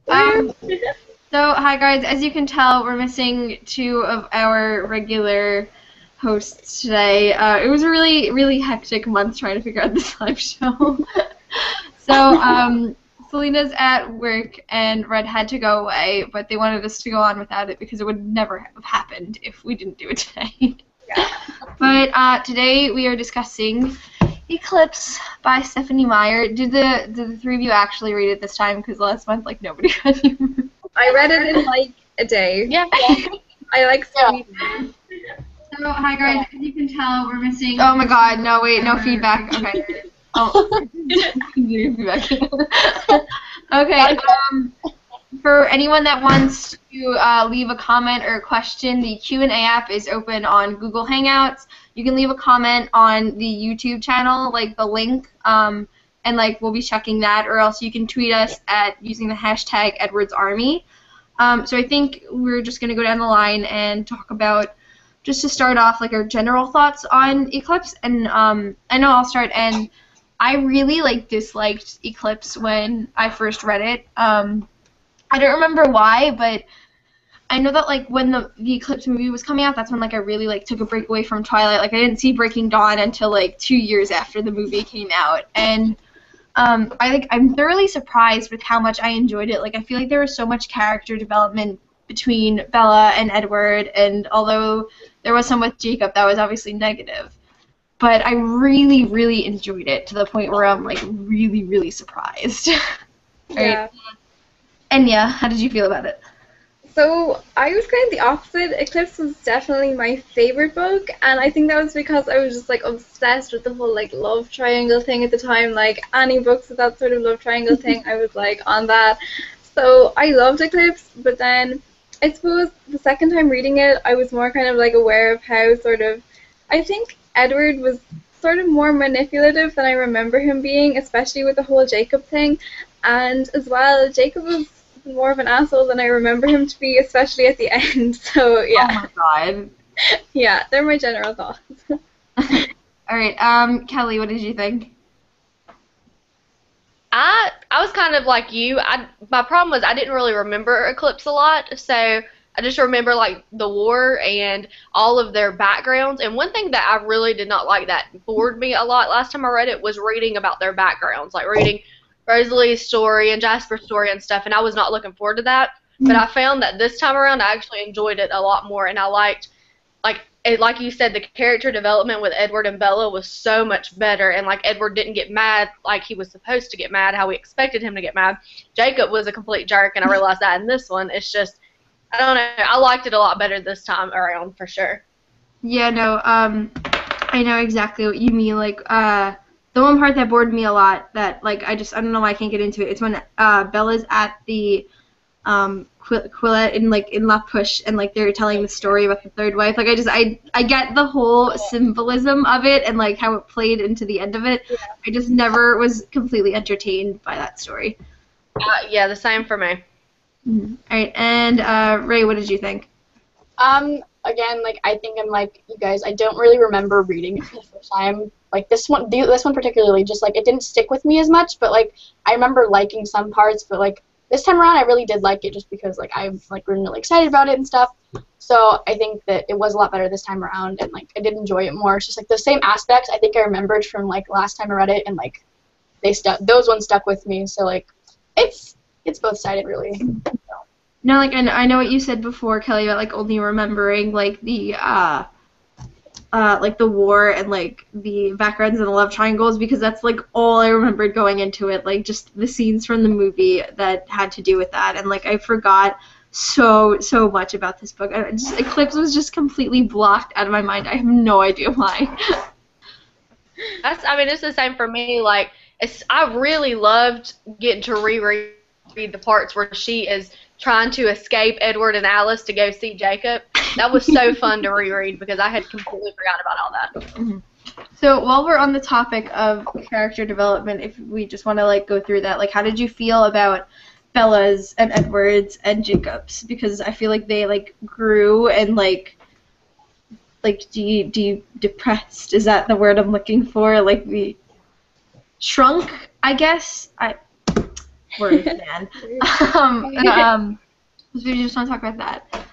Um, so, hi guys, as you can tell, we're missing two of our regular hosts today. It was a really hectic month trying to figure out this live show. So, Selena's at work and Red had to go away, but they wanted us to go on without it because it would never have happened if we didn't do it today. But today we are discussing Eclipse by Stephanie Meyer. Did the three of you actually read it this time? Because last month, like, nobody read it. I read it in, like, a day. Yeah. I like speed. So, hi guys, as you can tell, we're missing... Oh my god, no, wait, no feedback. Okay. Oh. Okay, for anyone that wants to leave a comment or a question, the Q&A app is open on Google Hangouts. You can leave a comment on the YouTube channel, like the link, and like we'll be checking that, or else you can tweet us at using the hashtag EdwardsArmy. So I think we're just going to go down the line and talk about, just to start off, like our general thoughts on Eclipse. And I know I'll start, and I really disliked Eclipse when I first read it. I don't remember why, but I know that when the Eclipse movie was coming out, that's when I really took a break away from Twilight. I didn't see Breaking Dawn until 2 years after the movie came out, and I'm thoroughly surprised with how much I enjoyed it. I feel like there was so much character development between Bella and Edward, and although there was some with Jacob, that was obviously negative. But I really enjoyed it to the point where I'm really surprised. Yeah. Right. Enya, how did you feel about it? So I was kind of the opposite. Eclipse was definitely my favorite book, and I think that was because I was just obsessed with the whole love triangle thing at the time. Any books with that sort of love triangle thing, I was on that. So I loved Eclipse, but then I suppose the second time reading it, I was more kind of aware of how I think Edward was sort of more manipulative than I remember him being, especially with the whole Jacob thing, and as well, Jacob was more of an asshole than I remember him to be, especially at the end. So yeah. Oh my god. Yeah, they're my general thoughts. Alright, Kelly, what did you think? I was kind of like you. My problem was I didn't really remember Eclipse a lot, so I just remember the war and all of their backgrounds. And one thing that I really did not like that bored me a lot last time I read it was reading about their backgrounds, reading Rosalie's story and Jasper's story and stuff, and I was not looking forward to that. But I found that this time around I actually enjoyed it a lot more, and I liked, like you said, the character development with Edward and Bella was so much better, and Edward didn't get mad like he was supposed to get mad, how we expected him to get mad. Jacob was a complete jerk, and I realized that in this one. It's just, I don't know, I liked it a lot better this time around, for sure. Yeah, no, I know exactly what you mean. The one part that bored me a lot, that I don't know why I can't get into it. It's when Bella's at the Quillette in La Push, and they're telling the story about the third wife. I get the whole symbolism of it and how it played into the end of it. Yeah. I just never was completely entertained by that story. Yeah, the same for me. Mm-hmm. All right, and Ray, what did you think? Again, I think I'm like you guys. I don't really remember reading it for the first time. This one particularly, just it didn't stick with me as much. But I remember liking some parts. But this time around, I really did like it, just because I'm really excited about it and stuff. So I think that it was a lot better this time around, and I did enjoy it more. It's just the same aspects I think I remembered from last time I read it, and those ones stuck with me. So it's both sided really. So. No, I know what you said before, Kelly, about only remembering the the war and the backgrounds and the love triangles, because that's all I remembered going into it, just the scenes from the movie that had to do with that, and I forgot so much about this book. Eclipse was just completely blocked out of my mind. I have no idea why. It's the same for me. I really loved getting to reread the parts where she is trying to escape Edward and Alice to go see Jacob. That was so fun to reread because I had completely forgotten about all that. Mm-hmm. So while we're on the topic of character development, if we just want to go through that, how did you feel about Bella's and Edward's and Jacob's? Because I feel they grew and depressed, is that the word I'm looking for? The shrunk, I guess. Word, man. So we just want to talk about that.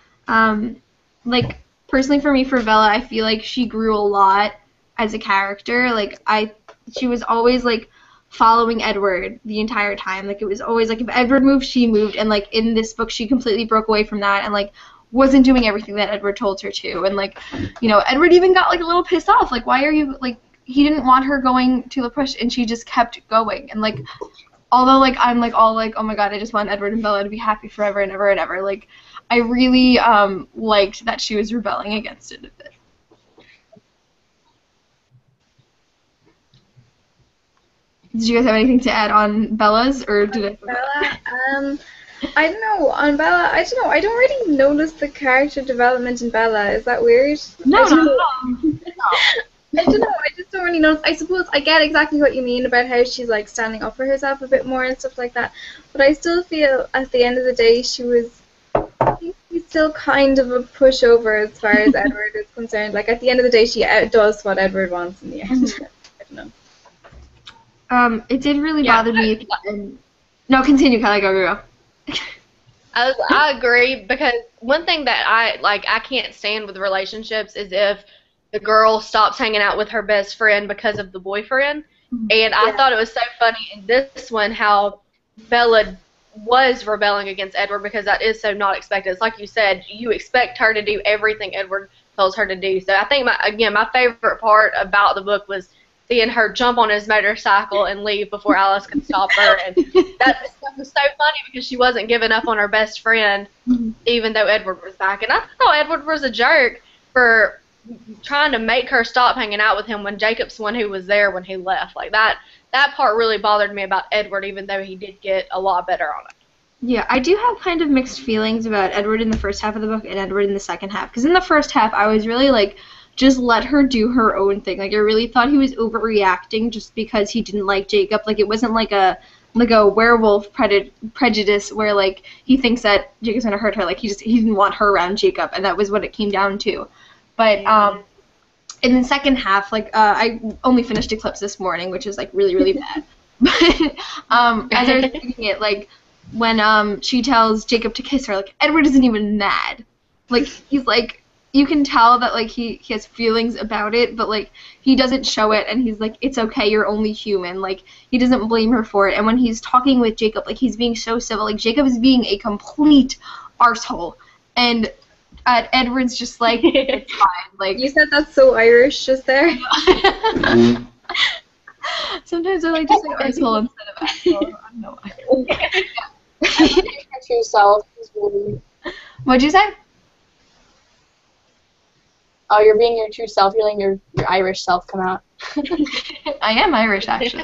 Like, personally for me, for Bella, I feel like she grew a lot as a character. Like, she was always, like, following Edward the entire time. Like, it was always, like, if Edward moved, she moved. And, like, in this book, she completely broke away from that and, like, wasn't doing everything that Edward told her to. And, like, you know, Edward even got, like, a little pissed off. Like, why are you, like, he didn't want her going to La Push, and she just kept going. And, like, although, like, I'm, like, all, like, oh, my God, I just want Edward and Bella to be happy forever and ever and ever. Like, I really liked that she was rebelling against it a bit. Did you guys have anything to add on Bella's, or did I forget? Bella, I don't know. On Bella, I don't know. I don't really notice the character development in Bella. Is that weird? No, I don't not know. I don't know. I just don't really notice. I suppose I get exactly what you mean about how she's like standing up for herself a bit more and stuff like that. But I still feel at the end of the day she was. I think she's still kind of a pushover as far as Edward is concerned. Like at the end of the day, she outdoes what Edward wants in the end. I don't know. It did really bother me. No, continue, Kelly. Go. I agree, because one thing that I can't stand with relationships is if the girl stops hanging out with her best friend because of the boyfriend. And I thought it was so funny in this one how Bella was rebelling against Edward, because that is so not expected. It's like you said, you expect her to do everything Edward tells her to do. So I think, my favorite part about the book was seeing her jump on his motorcycle and leave before Alice could stop her. And that was so funny because she wasn't giving up on her best friend, even though Edward was back. And I thought Edward was a jerk for trying to make her stop hanging out with him when Jacob's the one who was there when he left. Like that part really bothered me about Edward, even though he did get a lot better on it. Yeah, I do have kind of mixed feelings about Edward in the first half of the book and Edward in the second half. Because in the first half, I was really like, just let her do her own thing. Like, I really thought he was overreacting just because he didn't like Jacob. Like, it wasn't like a werewolf prejudice where, like, he thinks that Jacob's gonna hurt her. Like, he didn't want her around Jacob, and that was what it came down to. But in the second half, like, I only finished Eclipse this morning, which is, like, really, really bad. But as I was reading it, like, when she tells Jacob to kiss her, like, Edward isn't even mad. Like, he's like, you can tell that, like, he has feelings about it, but, like, he doesn't show it, and he's like, it's okay, you're only human. Like, he doesn't blame her for it. And when he's talking with Jacob, like, he's being so civil. Like, Jacob is being a complete arsehole. And Edward's just like, it's fine. Like, you said that's so Irish just there. Sometimes I like to say arsehole instead of asshole. I don't know why. Your true self is really... What'd you say? Oh, you're being your true self. You're letting your Irish self come out. I am Irish, actually.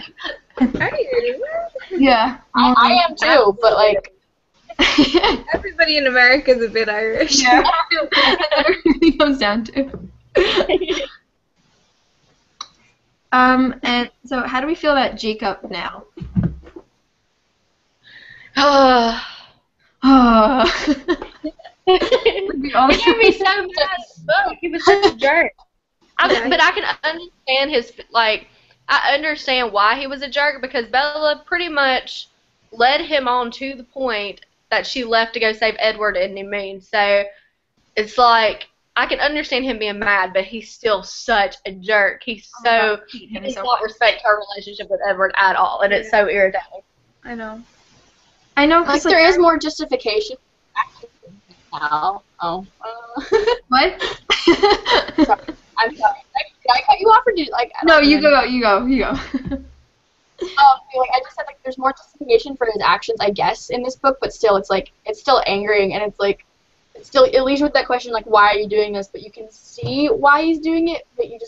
Are you? Yeah. I am too, but like... Everybody in America is a bit Irish. Yeah. That's what it really comes down to. And so how do we feel about Jacob now? He made me so mad. He was such a jerk. But I can understand I understand why he was a jerk, because Bella pretty much led him on to the point that she left to go save Edward and Nimue. So it's like, I can understand him being mad, but he's still such a jerk. He does not respect her relationship with Edward at all, and it's so irritating. I know. Like, there is more justification. Now. Oh. What? Sorry. I'm sorry. Did I cut you off, or did No, you go. Like, I just said, like, there's more justification for his actions, I guess, in this book, but still, it's like, it's still angering, and it's like, it leaves you with that question, like, why are you doing this? But you can see why he's doing it, but you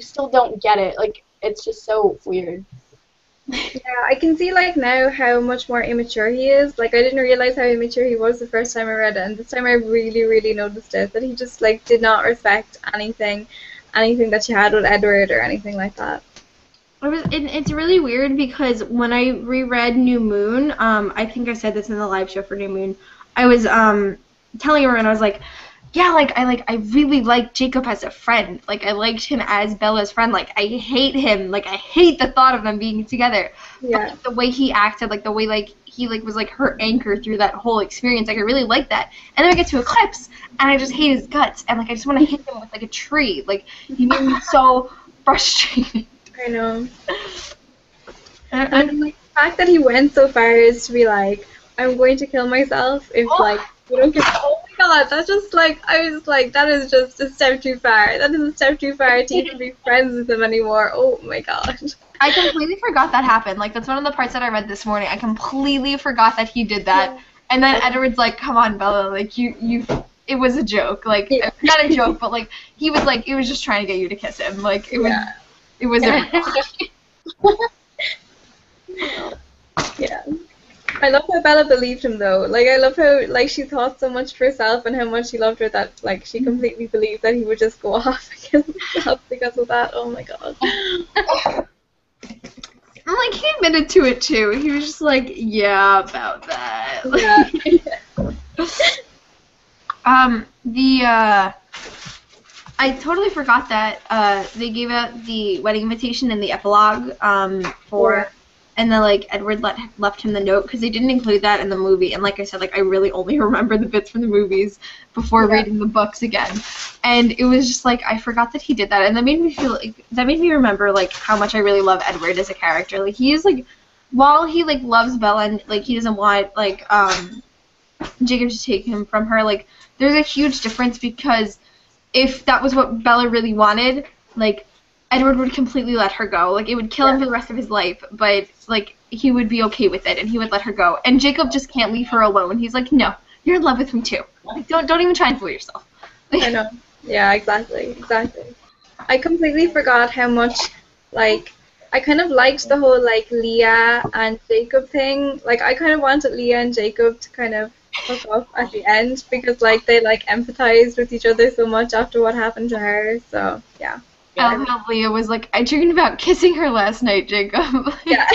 still don't get it. Like, it's just so weird. Yeah, I can see, like, now how much more immature he is. Like, I didn't realize how immature he was the first time I read it, and this time I really, really noticed it, that he just, like, did not respect anything that she had with Edward or anything like that. It's really weird because when I reread New Moon, I think I said this in the live show for New Moon, I was telling everyone, I was like, yeah, I really liked Jacob as a friend. Like, I liked him as Bella's friend. Like, I hate him. Like, I hate the thought of them being together. Yeah. But the way he acted, like, the way, like, he, like, was, like, her anchor through that whole experience, like, I really liked that. And then we get to Eclipse, and I just hate his guts. And, like, I just want to hit him with, like, a tree. Like, he made me so frustrated. I know. And like, the fact that he went so far is to be like, I'm going to kill myself if, like, you don't give. Oh my god, that's just like, I was like, that is just a step too far. That is a step too far to even be friends with him anymore. Oh my god. I completely forgot that happened. Like, that's one of the parts that I read this morning. I completely forgot that he did that. Yeah. And then Edward's like, come on, Bella, like, it was a joke. Like, yeah. Not a joke, but, like, he was, like, it was just trying to get you to kiss him. Like, it was, it was Yeah. I love how Bella believed him, though. Like, I love how, like, she thought so much of herself and how much she loved her that, like, she completely believed that he would just go off against himself because of that. Oh my god. Like, he admitted to it, too. He was just like, yeah, about that. Yeah. I totally forgot that they gave out the wedding invitation in the epilogue and then, like, Edward left him the note because they didn't include that in the movie. And like I said, like, I really only remember the bits from the movies before reading the books again. And it was just, like, I forgot that he did that. And that made me feel, like, that made me remember, like, how much I really love Edward as a character. Like, he is, like, while he, like, loves Bella and, like, he doesn't want, like, Jacob to take him from her, like, there's a huge difference because if that was what Bella really wanted, like, Edward would completely let her go. Like, it would kill him for the rest of his life, but, like, he would be okay with it, and he would let her go. And Jacob just can't leave her alone. He's like, no, you're in love with him, too. Like, don't even try and fool yourself. I know. Yeah, exactly. I completely forgot how much, like, I kind of liked the whole, like, Leah and Jacob thing. Like, I kind of wanted Leah and Jacob to kind of hook up at the end because, like, they, like, empathized with each other so much after what happened to her, so, yeah. How Leah was like, I dreamed about kissing her last night, Jacob. Yeah.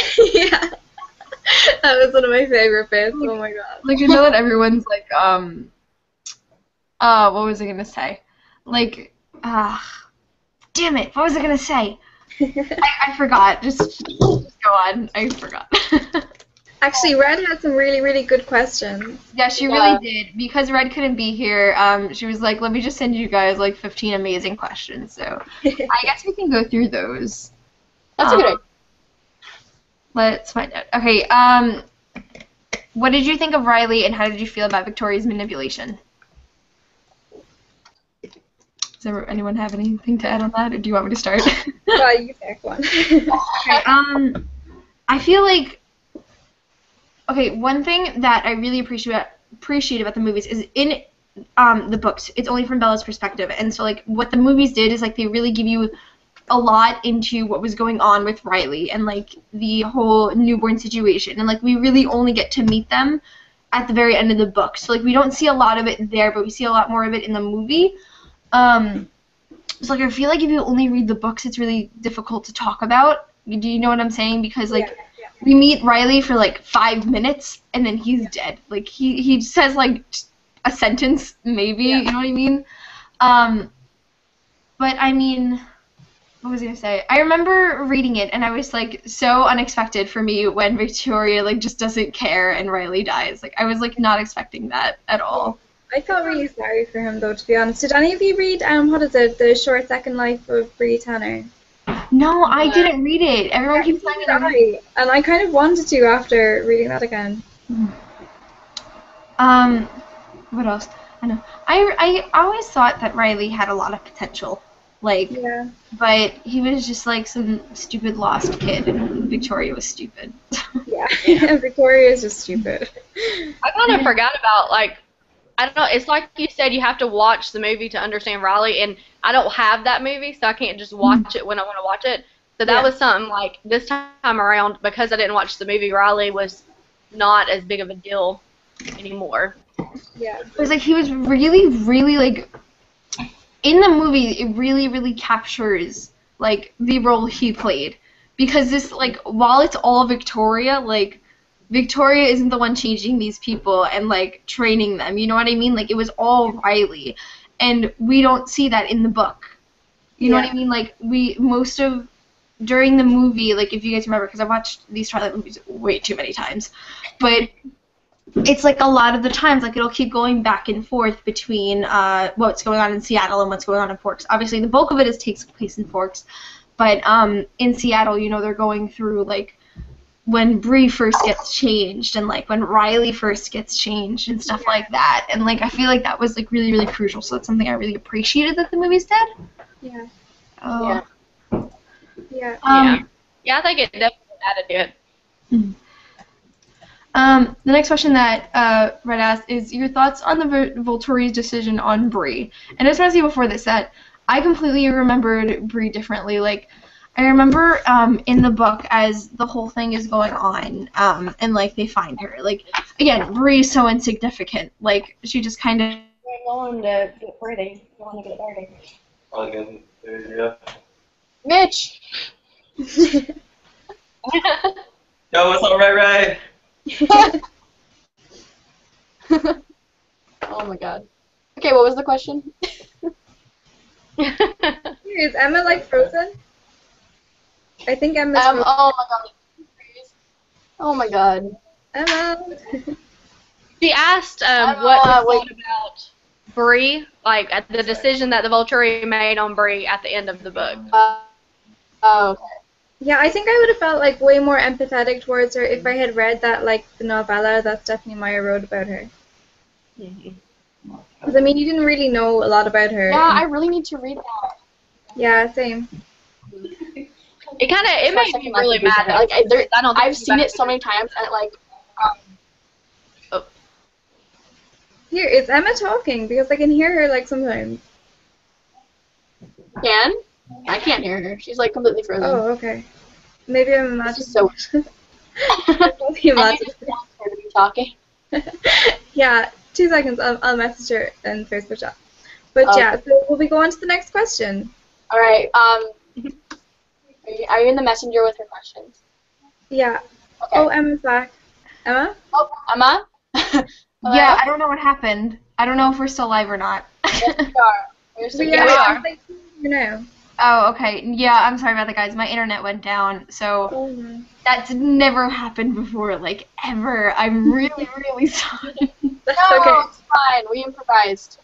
That was one of my favorite bits. Oh my god. Like, you know that everyone's like, what was I gonna say? Like, damn it, what was I gonna say? I forgot. Just go on. I forgot. Actually, Red had some really, really good questions. Yeah, she really did. Because Red couldn't be here, she was like, let me just send you guys, like, 15 amazing questions. So I guess we can go through those. That's a good idea. Let's find out. Okay, what did you think of Riley, and how did you feel about Victoria's manipulation? Does anyone have anything to add on that, or do you want me to start? You pick one. Okay, I feel like... Okay, one thing that I really appreciate about the movies is in the books, it's only from Bella's perspective. And so, like, what the movies did is, like, they really give you a lot into what was going on with Riley and, like, the whole newborn situation. And, like, we really only get to meet them at the very end of the book. So, like, we don't see a lot of it there, but we see a lot more of it in the movie. So, like, I feel like if you only read the books, it's really difficult to talk about. Do you know what I'm saying? Because, like... We meet Riley for, like, 5 minutes, and then he's dead. Like, he says, like, a sentence, maybe, you know what I mean? But, I mean, what was I going to say? I remember reading it, and I was, like, so unexpected for me when Victoria, like, just doesn't care and Riley dies. Like, I was, like, not expecting that at all. I felt really sorry for him, though, to be honest. Did any of you read, what is it, The Short Second Life of Bree Tanner? No, I didn't read it. Everyone keeps saying it. And I kind of wanted to after reading that again. What else? I know. I always thought that Riley had a lot of potential. Like, but he was just like some stupid lost kid, and Victoria was stupid. Yeah, Victoria is just stupid. I kind of forgot about, like, I don't know, it's like you said, you have to watch the movie to understand Riley, and I don't have that movie, so I can't just watch it when I want to watch it. So that was something, like, this time around, because I didn't watch the movie, Riley was not as big of a deal anymore. Yeah. It was like he was really, really, like, in the movie, it really, really captures, like, the role he played. Because this, like, while it's all Victoria, like, Victoria isn't the one changing these people and, like, training them. You know what I mean? Like, it was all Riley. and we don't see that in the book. You know what Yeah. I mean? Like, during the movie, like, if you guys remember, because I've watched these Twilight movies way too many times, but it's like a lot of the times, like, it'll keep going back and forth between what's going on in Seattle and what's going on in Forks. Obviously, the bulk of it takes place in Forks, but in Seattle, you know, they're going through, like, when Bree first gets changed and, like, when Riley first gets changed and stuff like that. And, like, I feel like that was, like, really, really crucial. So that's something I really appreciated that the movies did. Yeah. Oh. Yeah. Yeah. Yeah, I think it definitely added to it. The next question that Red asked is your thoughts on the Volturi's decision on Bree. And I just want to say before this that I completely remembered Bree differently. Like, I remember in the book as the whole thing is going on, and like they find her. Like, again, Bree's so insignificant. Like, she just kind of. We're going to get pretty. You want to get dirty. I'll get it, yeah. Mitch! Yo, what's up, Ray? Oh my god. Okay, what was the question? Is Emma like Frozen? I think Emma's Frozen. Oh my god. Oh my god. Emma. She asked what we thought about Bree, like at the decision that the Volturi made on Bree at the end of the book. Oh, okay. Yeah, I think I would have felt like way more empathetic towards her if I had read that like the novella that Stephanie Meyer wrote about her. Because I mean, you didn't really know a lot about her. Yeah, I really need to read that. Yeah, same. It made me really mad. Like, I've seen it so so many times, and like, Here, is Emma talking? Because I can hear her like sometimes. I can't hear her. She's like completely frozen. Oh, okay. Maybe I'm This imagining. is so. Probably I imagining. just want her to be talking. Yeah, 2 seconds. I'll message her in Facebook chat. But Okay. yeah, so will we go on to the next question? All right. Are you in the messenger with her questions? Yeah. Okay. Oh, Emma's back. Emma? Oh, Emma. Yeah, I don't know what happened. I don't know if we're still live or not. Yes, we are. We're still Yeah, we are. Like, you know. Oh, okay. Yeah, I'm sorry about that, guys. My internet went down, so Oh, no. that's never happened before, like, ever. I'm really, really sorry. That's No, okay. it's fine. We improvised.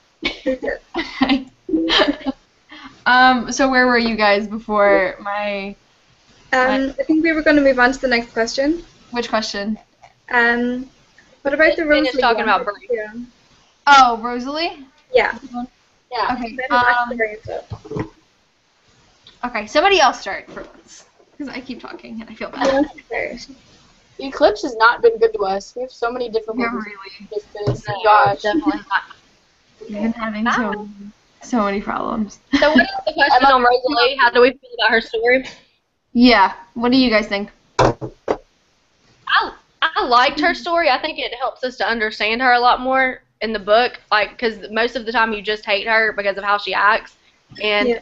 So where were you guys before my... I think we were going to move on to the next question. Which question? What about the We're Rosalie just talking one? about Bree. Yeah. Oh, Rosalie? Yeah. Yeah. Okay, okay, somebody else start for once. Because I keep talking and I feel bad. Eclipse has not been good to us. We have so many different You're ones. really... Gosh. Definitely not. We've been having so many problems. So what is the question on Rosalie? How do we feel about her story? Yeah, what do you guys think? I liked her story. I think it helps us to understand her a lot more in the book, like, because most of the time you just hate her because of how she acts, and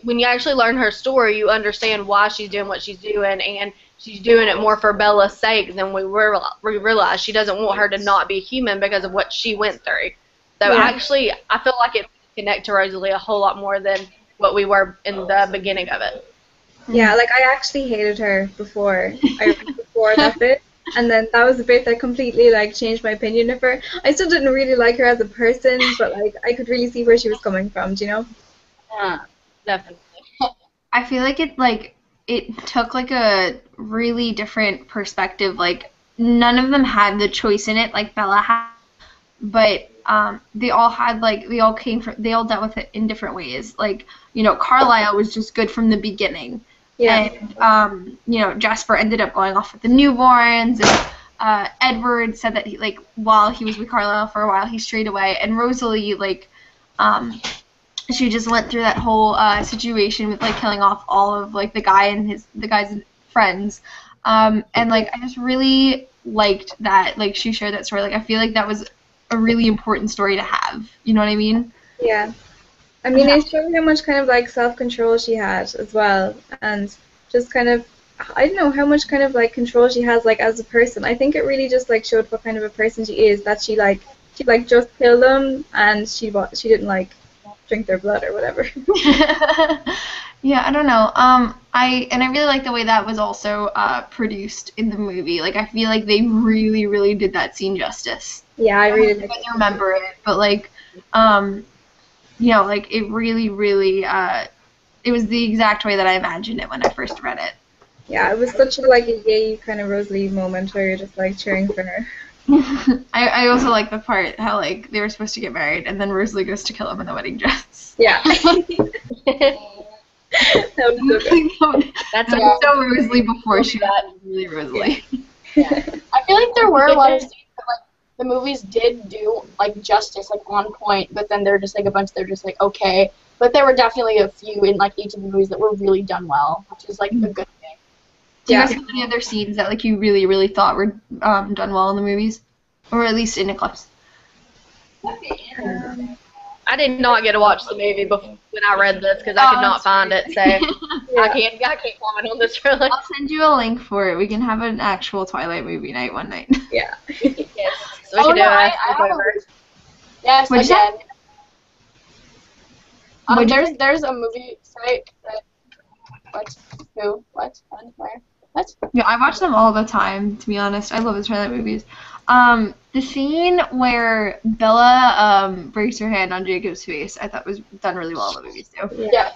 when you actually learn her story, you understand why she's doing what she's doing, and she's doing it more for Bella's sake than we realize. She doesn't want her to not be human because of what she went through. So actually, I feel like it connect to Rosalie a whole lot more than what we were in the beginning of it. Yeah, like I actually hated her before that bit, and then that was the bit that completely like changed my opinion of her. I still didn't really like her as a person, but like I could really see where she was coming from. Do you know? Yeah, definitely. I feel like it took like a really different perspective. Like none of them had the choice in it like Bella had, but they all dealt with it in different ways. Like, you know, Carlisle was just good from the beginning. Yeah. And you know, Jasper ended up going off with the newborns, and Edward said that while he was with Carlisle for a while, he strayed away, and Rosalie she just went through that whole situation with like killing off all of like the guy's friends, and like I just really liked that like she shared that story. Like I feel like that was a really important story to have. You know what I mean? Yeah. I mean, it showed how much kind of like self-control she had as well, and just kind of, I don't know how much kind of like control she has like as a person. I think it really just like showed what kind of a person she is, that she like she'd like just kill them, and she didn't like drink their blood or whatever. Yeah, I don't know. I really like the way that was also produced in the movie. Like, I feel like they really, really did that scene justice. Yeah, I really I like don't remember it, but like, you know, like it really, really, it was the exact way that I imagined it when I first read it. Yeah, it was such a like a yay kind of Rosalie moment where you're just like cheering for her. I also like the part how like they were supposed to get married and then Rosalie goes to kill him in the wedding dress. Yeah. That was so good. That's That was so Rosalie before she got really Rosalie. I feel like there were a lot of scenes that like the movies did do like justice, like on point, but then they're just like a bunch. They're just like okay, but there were definitely a few in like each of the movies that were really done well, which is like a good thing. Do you guys have any other scenes that like you really, really thought were done well in the movies, or at least in Eclipse? I did not get to watch the movie before when I read this because I could not find it, so I can't comment on this really. I'll send you a link for it. We can have an actual Twilight movie night one night. Yeah. Yes. So we can do I a have sleepover. Yes, What'd you say? again. There's a movie site that what? Yeah, I watch them all the time, to be honest. I love the Twilight movies. The scene where Bella breaks her hand on Jacob's face, I thought was done really well in the movies too. Yeah.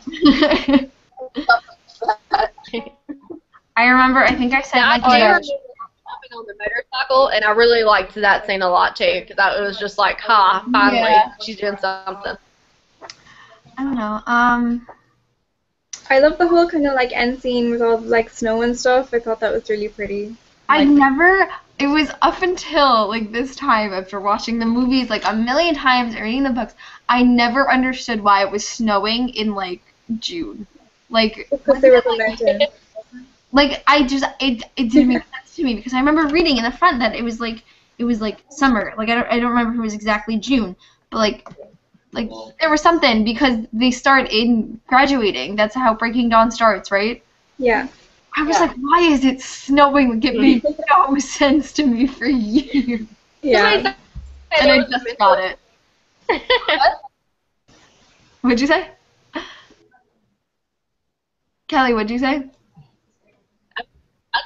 I remember, I think I said I like do remember hopping on the motorcycle, and I really liked that scene a lot too because it was just like, ha, finally, Yeah. she's doing something. I don't know. I love the whole kind of like end scene with all the like snow and stuff. I thought that was really pretty. It was up until like this time after watching the movies like a million times and reading the books, I never understood why it was snowing in like June. Like, Because they were from mountains. like it didn't make sense to me because I remember reading in the front that it was like summer. Like I don't remember if it was exactly June, but like there was something because they start in graduating. That's how Breaking Dawn starts, right? Yeah. I was like, why is it snowing? Like, it made no sense to me for years. Yeah. And I just got it. What'd you say? Kelly, what'd you say? I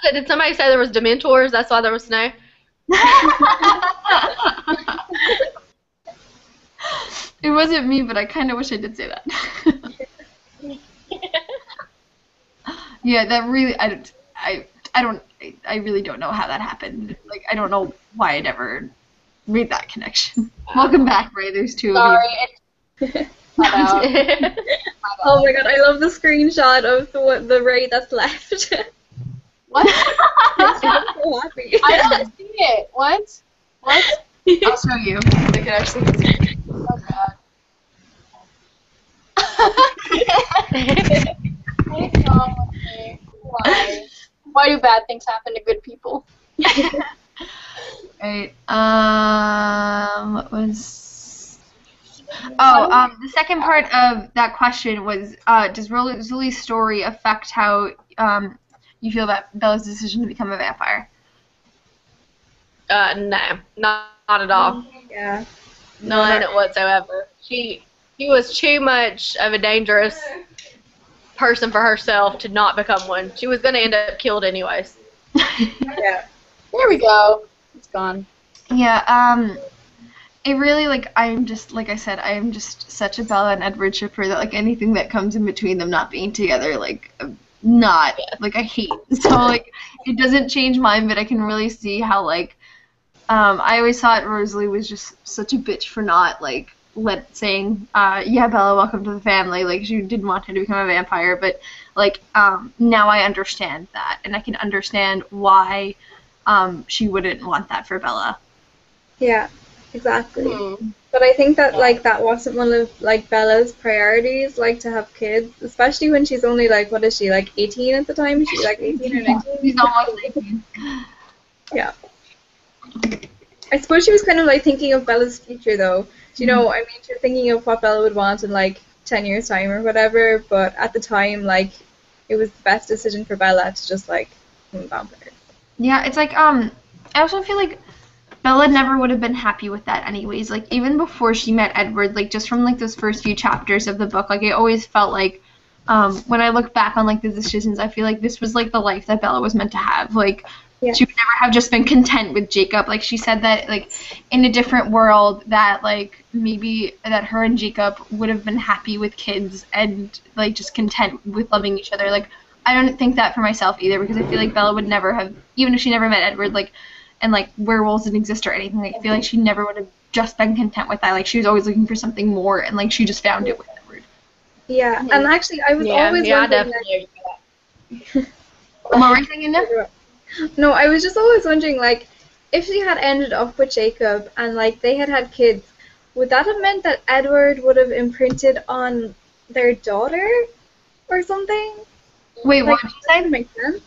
said, did somebody say there was Dementors? That's why there was snow? It wasn't me, but I kind of wish I did say that. Yeah, that really, I really don't know how that happened. Like, I don't know why I never made that connection. Welcome back, Ray. There's two of you. Sorry. Oh my god, I love the screenshot of the Ray that's left. What? I'm so happy. I don't see it. What? I'll show you. I can actually see it. Oh god. What's wrong with me? Why? Why do bad things happen to good people? Right. What was? Oh, the second part of that question was, does Rosalie's story affect how you feel about Bella's decision to become a vampire? No, not at all. Yeah. None whatsoever. She was too much of a dangerous person for herself to not become one. She was going to end up killed anyways. Yeah. There we go. It's gone. Yeah, it really, like, I'm just, like I said, I am just such a Bella and Edward shipper that, like, anything that comes in between them not being together, like, like, I hate. So, like, it doesn't change mine, but I can really see how, like, I always thought Rosalie was just such a bitch for not, like, saying, yeah, Bella, welcome to the family. Like, she didn't want her to become a vampire, but, like, now I understand that, and I can understand why she wouldn't want that for Bella. Yeah, exactly. But I think that, like, that wasn't one of, like, Bella's priorities, like, to have kids, especially when she's only, like, what is she, like, 18 at the time? She's, like, 18 or 19? She's almost 18. Yeah. I suppose she was kind of, like, thinking of Bella's future, though. You know, I mean, she was thinking of what Bella would want in, like, 10 years' time or whatever, but at the time, like, it was the best decision for Bella to just, like, become a vampire. Yeah, it's like, I also feel like Bella never would have been happy with that anyways. Like, even before she met Edward, like, just from, like, those first few chapters of the book, like, I always felt like, when I look back on, like, the decisions, I feel like this was, like, the life that Bella was meant to have. Like, she would never have just been content with Jacob. Like, she said that, like, in a different world that, like, maybe that her and Jacob would have been happy with kids and, like, just content with loving each other. Like, I don't think that for myself either, because I feel like Bella would never have, even if she never met Edward, like, and, like, werewolves didn't exist or anything, like, I feel like she never would have just been content with that. Like, she was always looking for something more, and, like, she just found it with Edward. Yeah, and actually, I was always I wondering, definitely What were you saying, Inna? no, I was just always wondering, like, if she had ended up with Jacob and, like, they had had kids, would that have meant that Edward would have imprinted on their daughter or something? Wait, Like, what did you say? does that make sense?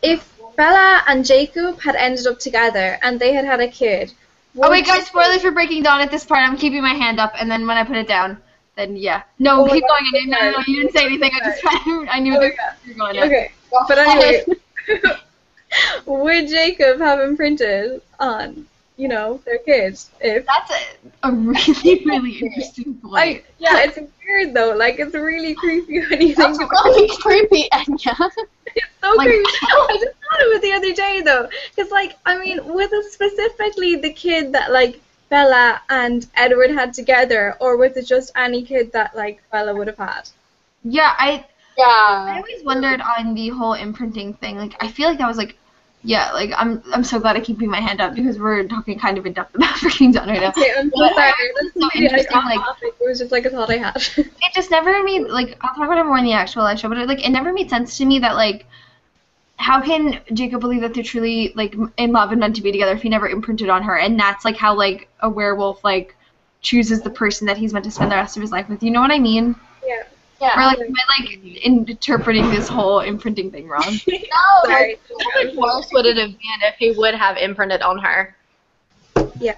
If Bella and Jacob had ended up together and they had had a kid. Oh, wait, guys, spoilers for Breaking Dawn at this part. I'm keeping my hand up, and then when I put it down, then yeah. No, Oh keep my going. God, No, you didn't say anything. I knew that you were going to. Okay, but anyway, would Jacob have imprinted on, you know, their kids if... That's a really, really interesting point. Yeah, it's weird though. Like, it's really creepy when you think That's about really creepy, Enya. It's so Like- creepy. I just thought of it the other day though, because like, I mean, was it specifically the kid that like Bella and Edward had together, or was it just any kid that like Bella would have had? Yeah, I Yeah. always wondered on the whole imprinting thing. Like, I feel like that was like, yeah, like I'm so glad I keep my hand up because we're talking kind of in depth about Breaking Dawn right now. Okay, I'm so But sorry. it's That's so maybe, interesting, off like- topic. It was just like a thought I had. It just never made, like, I'll talk about it more in the actual live show, but it never made sense to me that, like, how can Jacob believe that they're truly, like, in love and meant to be together if he never imprinted on her? And that's, like, how, like, a werewolf, like, chooses the person that he's meant to spend the rest of his life with. You know what I mean? Yeah. Yeah. Or, like, am I, like, interpreting this whole imprinting thing wrong? No, Sorry. How much worse would it have been if he would have imprinted on her? Yeah.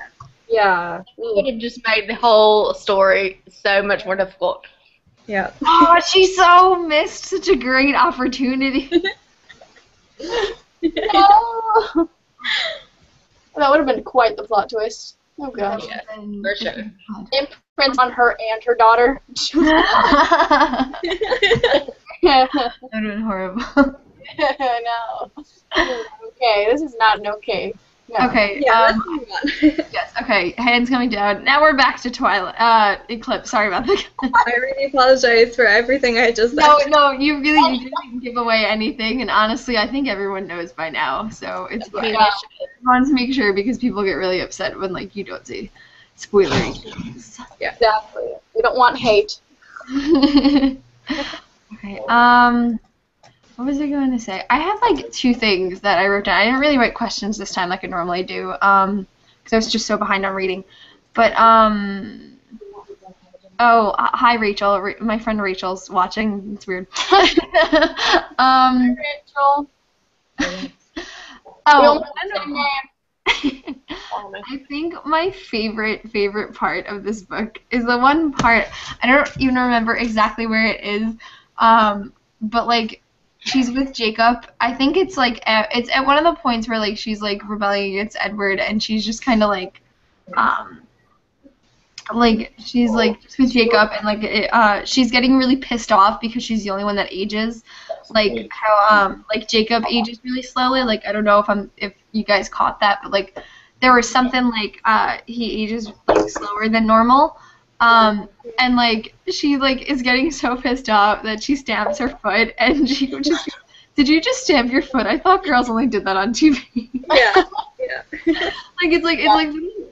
Yeah. It would have just made the whole story so much more difficult. Yeah. Oh, she so missed such a great opportunity. Oh. That would have been quite the plot twist. Oh gosh. Yeah, for sure. Imprints on her and her daughter. That Yeah. would have been horrible. No. Okay, this is not an okay. No. Okay, Yeah, let's move on. yes, okay, hands coming down. Now we're back to Twilight, Eclipse, sorry about that. I really apologize for everything I just said. No, you didn't give away anything, and honestly, I think everyone knows by now, so it's fine. Yeah. I wanted to make sure because people get really upset when, like, you don't say spoilery things. Exactly. We don't want hate. Okay, what was I going to say? I had, like, two things that I wrote down. I didn't really write questions this time like I normally do, because I was just so behind on reading. But, oh, hi, Rachel. My friend Rachel's watching. It's weird. Rachel. Oh, Oh, I think my favorite part of this book is the one part, I don't even remember exactly where it is, but, like, she's with Jacob. I think it's, like, it's at one of the points where, like, she's, like, rebelling against Edward, and she's just kind of, like, she's, like, just with Jacob, and, like, she's getting really pissed off because she's the only one that ages. Like, how, like, Jacob ages really slowly. Like, I don't know if you guys caught that, but, like, there was something, like, he ages, like, slower than normal. And, like, she, like, is getting so pissed off that she stamps her foot, and she just, did you just stamp your foot? I thought girls only did that on TV. Yeah. It's like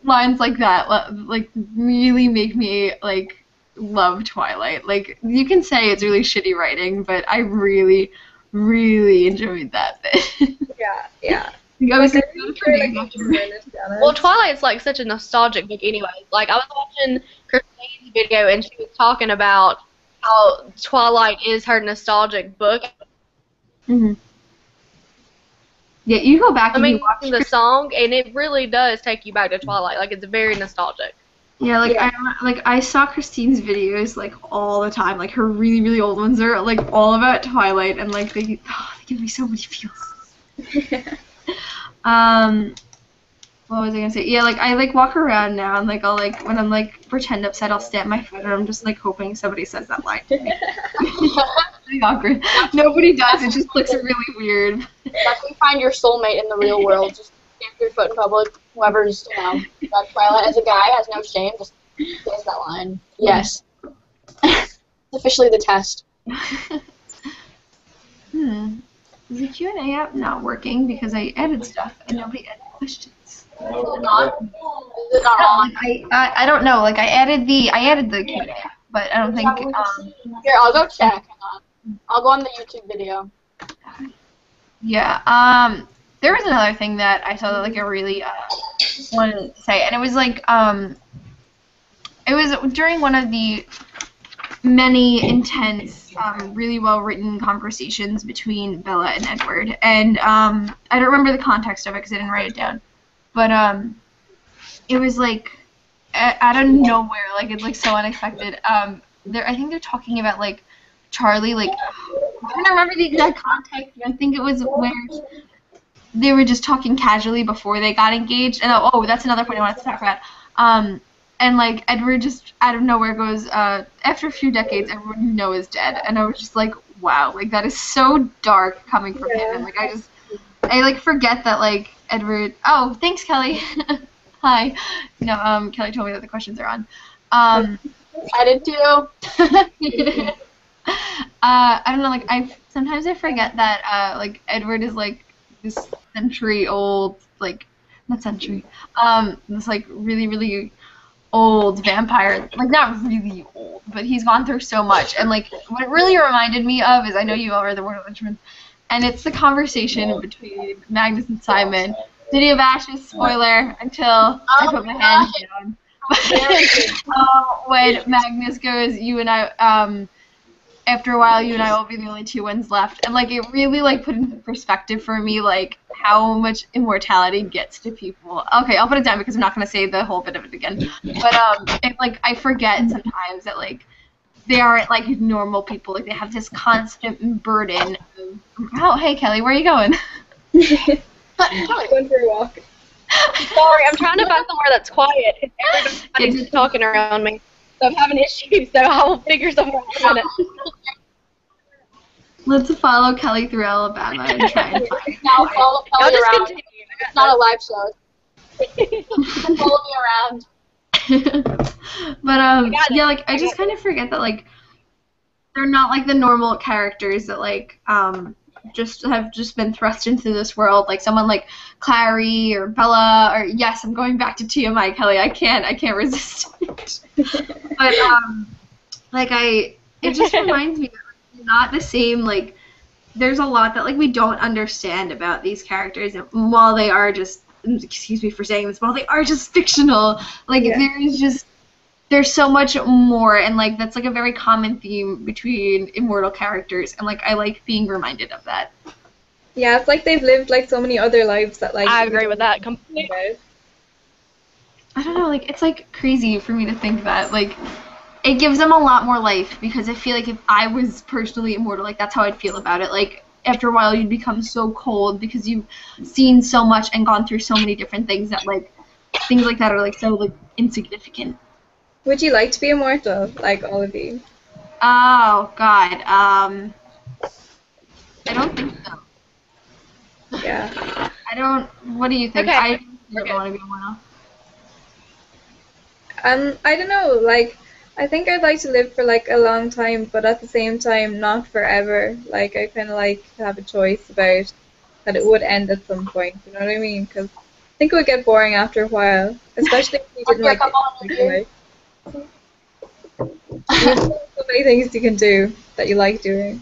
lines like that, like, really make me, like, love Twilight. Like, you can say it's really shitty writing, but I really, really enjoyed that bit. Yeah. Obviously, Well, Twilight's like such a nostalgic book anyway. Like, I was watching Christine's video and she was talking about how Twilight is her nostalgic book. Mhm. Yeah, you go back I and mean, you watch the song, and it really does take you back to Twilight. Like, it's very nostalgic. Yeah, I saw Christine's videos, like, all the time. Like, her really, really old ones are, like, all about Twilight, and, like, they give me so many feels. What was I gonna say? Yeah, like I like walk around now and like I'll like when I'm like pretend upset I'll stamp my foot and I'm just like hoping somebody says that line. Really awkward. Nobody does. It just looks really weird. That's when you find your soulmate in the real world. Just stamp your foot in public. Whoever's, that Twilight as a guy has no shame. Just says that line. Yes. Officially the test. Is the Q&A app not working because I added stuff and nobody added questions? Is it not? Is it not on? I don't know. Like I added the Q&A app, but I don't think. Here, I'll go check. Hang on. I'll go on the YouTube video. Yeah. There was another thing that I saw that like I really wanted to say, and it was like it was during one of the many intense, really well-written conversations between Bella and Edward, and I don't remember the context of it because I didn't write it down, but it was like out of nowhere, like it's like so unexpected. I think they're talking about like Charlie, like I don't remember the exact context, but I think it was where they were just talking casually before they got engaged, and oh, that's another point I wanted to talk about. And like Edward just out of nowhere goes, after a few decades, everyone you know is dead, and I was just like, wow, like that is so dark coming from him, and like I like forget that like Edward. Oh, thanks, Kelly. Hi. No, Kelly told me that the questions are on. I did too. I don't know, like sometimes I forget that like Edward is like this century-old, like not century, this like really old vampire, like not really old, but he's gone through so much, and like what it really reminded me of is I know you all read the Word of Lynchman, and it's the conversation between Magnus and Simon. City of Ashes, spoiler, until I put my hands down. When Magnus goes, you and I, after a while, you and I will be the only two ones left, and like it really like put into perspective for me like how much immortality gets to people. Okay, I'll put it down because I'm not gonna say the whole bit of it again. But it, like I forget sometimes that like they aren't like normal people. Like they have this constant burden of, oh hey Kelly, where are you going? Going for a walk. Sorry, I'm trying to find somewhere that's quiet. Everybody's talking around me. So I'm having issues, so I will figure somewhere out in a minute. Let's follow Kelly through Alabama and try and find Now follow Y'all Kelly just around. continue. It's not a live show. Follow me around. But yeah, like I just kind of forget that like they're not like the normal characters that like just have just been thrust into this world, like someone like Clary or Bella, or yes, I'm going back to TMI, Kelly. I can't resist it. But like it just reminds me that like, not the same. Like there's a lot that like we don't understand about these characters, and while they are just, excuse me for saying this, while they are just fictional, like there's so much more, and like that's like a very common theme between immortal characters, and like I like being reminded of that. Yeah, it's like they've lived like so many other lives that like. I agree with that completely. I don't know, like it's like crazy for me to think that like it gives them a lot more life, because I feel like if I was personally immortal, like that's how I'd feel about it. Like after a while you'd become so cold because you've seen so much and gone through so many different things that like things like that are like so like insignificant. Would you like to be immortal, like all of you? Oh God, I don't think so. Yeah. I don't. What do you think? Okay. I don't want to be immortal. I don't know. Like, I think I'd like to live for like a long time, but at the same time, not forever. Like, I kind of like to have a choice about that it would end at some point. You know what I mean? Because I think it would get boring after a while, especially if you didn't like it. There's so many things you can do that you like doing.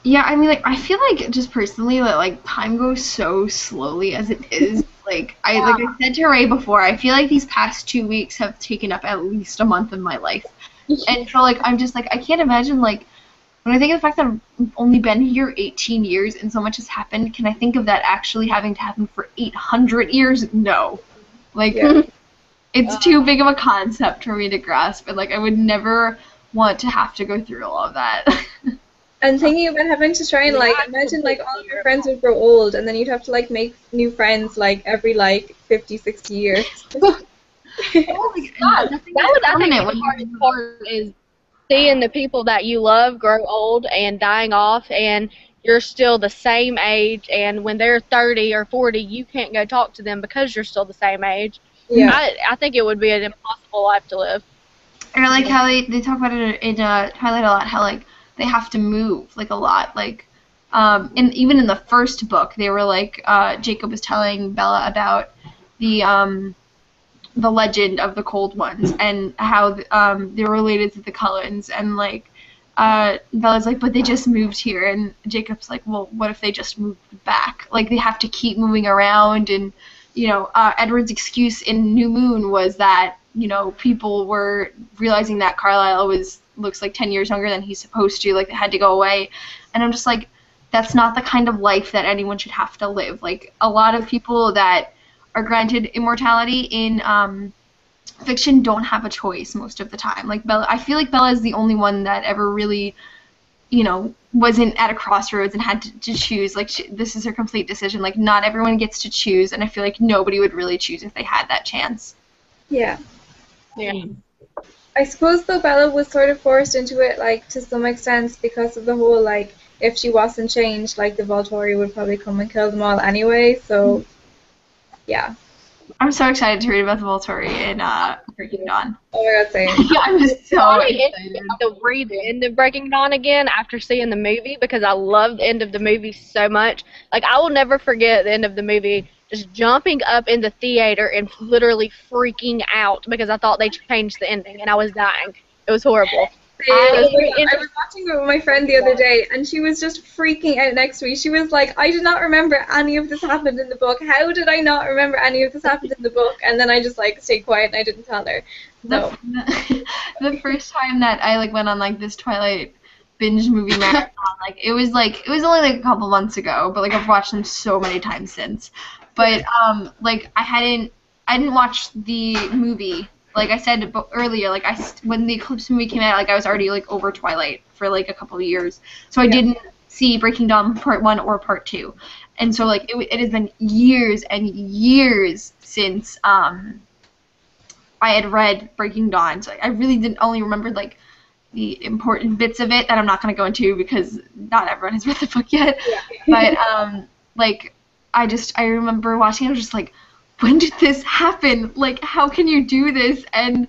Yeah, I mean, like, I feel like just personally that like time goes so slowly as it is. Like I said to Ray before, I feel like these past 2 weeks have taken up at least a month of my life, and so like I'm just like I can't imagine like when I think of the fact that I've only been here 18 years and so much has happened. Can I think of that actually having to happen for 800 years? No, like it's too big of a concept for me to grasp, and like I would never want to have to go through all of that. And thinking about having to try and like imagine like all of your friends would grow old and then you'd have to like make new friends like every like 50, 60 years. That would, I think, the hardest part is seeing the people that you love grow old and dying off, and you're still the same age, and when they're 30 or 40, you can't go talk to them because you're still the same age. Yeah. I think it would be an impossible life to live. Or like how they talk about it in Twilight a lot, how like they have to move like a lot, like even in the first book they were like Jacob was telling Bella about the legend of the Cold Ones and how they're related to the Cullens, and like Bella's like, but they just moved here, and Jacob's like, well, what if they just moved back? Like they have to keep moving around, and you know, Edward's excuse in New Moon was that, you know, people were realizing that Carlisle looks like 10 years younger than he's supposed to, like they had to go away. And I'm just like, that's not the kind of life that anyone should have to live. Like a lot of people that are granted immortality in fiction don't have a choice most of the time. Like Bella, I feel like Bella is the only one that ever really, you know, wasn't at a crossroads and had to choose. Like this is her complete decision. Like not everyone gets to choose, and I feel like nobody would really choose if they had that chance. Yeah. Yeah. I suppose though Bella was sort of forced into it like to some extent because of the whole like if she wasn't changed like the Volturi would probably come and kill them all anyway, so yeah. I'm so excited to read about the Volturi in Breaking Dawn. Oh my god, same. I'm so excited. To read the end of Breaking Dawn again after seeing the movie, because I love the end of the movie so much. Like I will never forget the end of the movie, just jumping up in the theater and literally freaking out because I thought they changed the ending and I was dying. It was horrible. I was watching it with my friend the other day, and she was just freaking out next to me. She was like, I did not remember any of this happened in the book. How did I not remember any of this happened in the book? And then I just like stayed quiet and I didn't tell her. So. The first time that I like went on like this Twilight binge movie marathon, it was only like a couple months ago, but like I've watched them so many times since. But like I didn't watch the movie. Like I said earlier, like when the Eclipse movie came out, like I was already like over Twilight for like a couple of years, so I didn't see Breaking Dawn Part 1 or Part 2, and so like it has been years and years since I had read Breaking Dawn, so I really didn't only remember like the important bits of it that I'm not going to go into because not everyone has read the book yet. Yeah. But like I remember watching it, I was just like, when did this happen? Like, how can you do this? And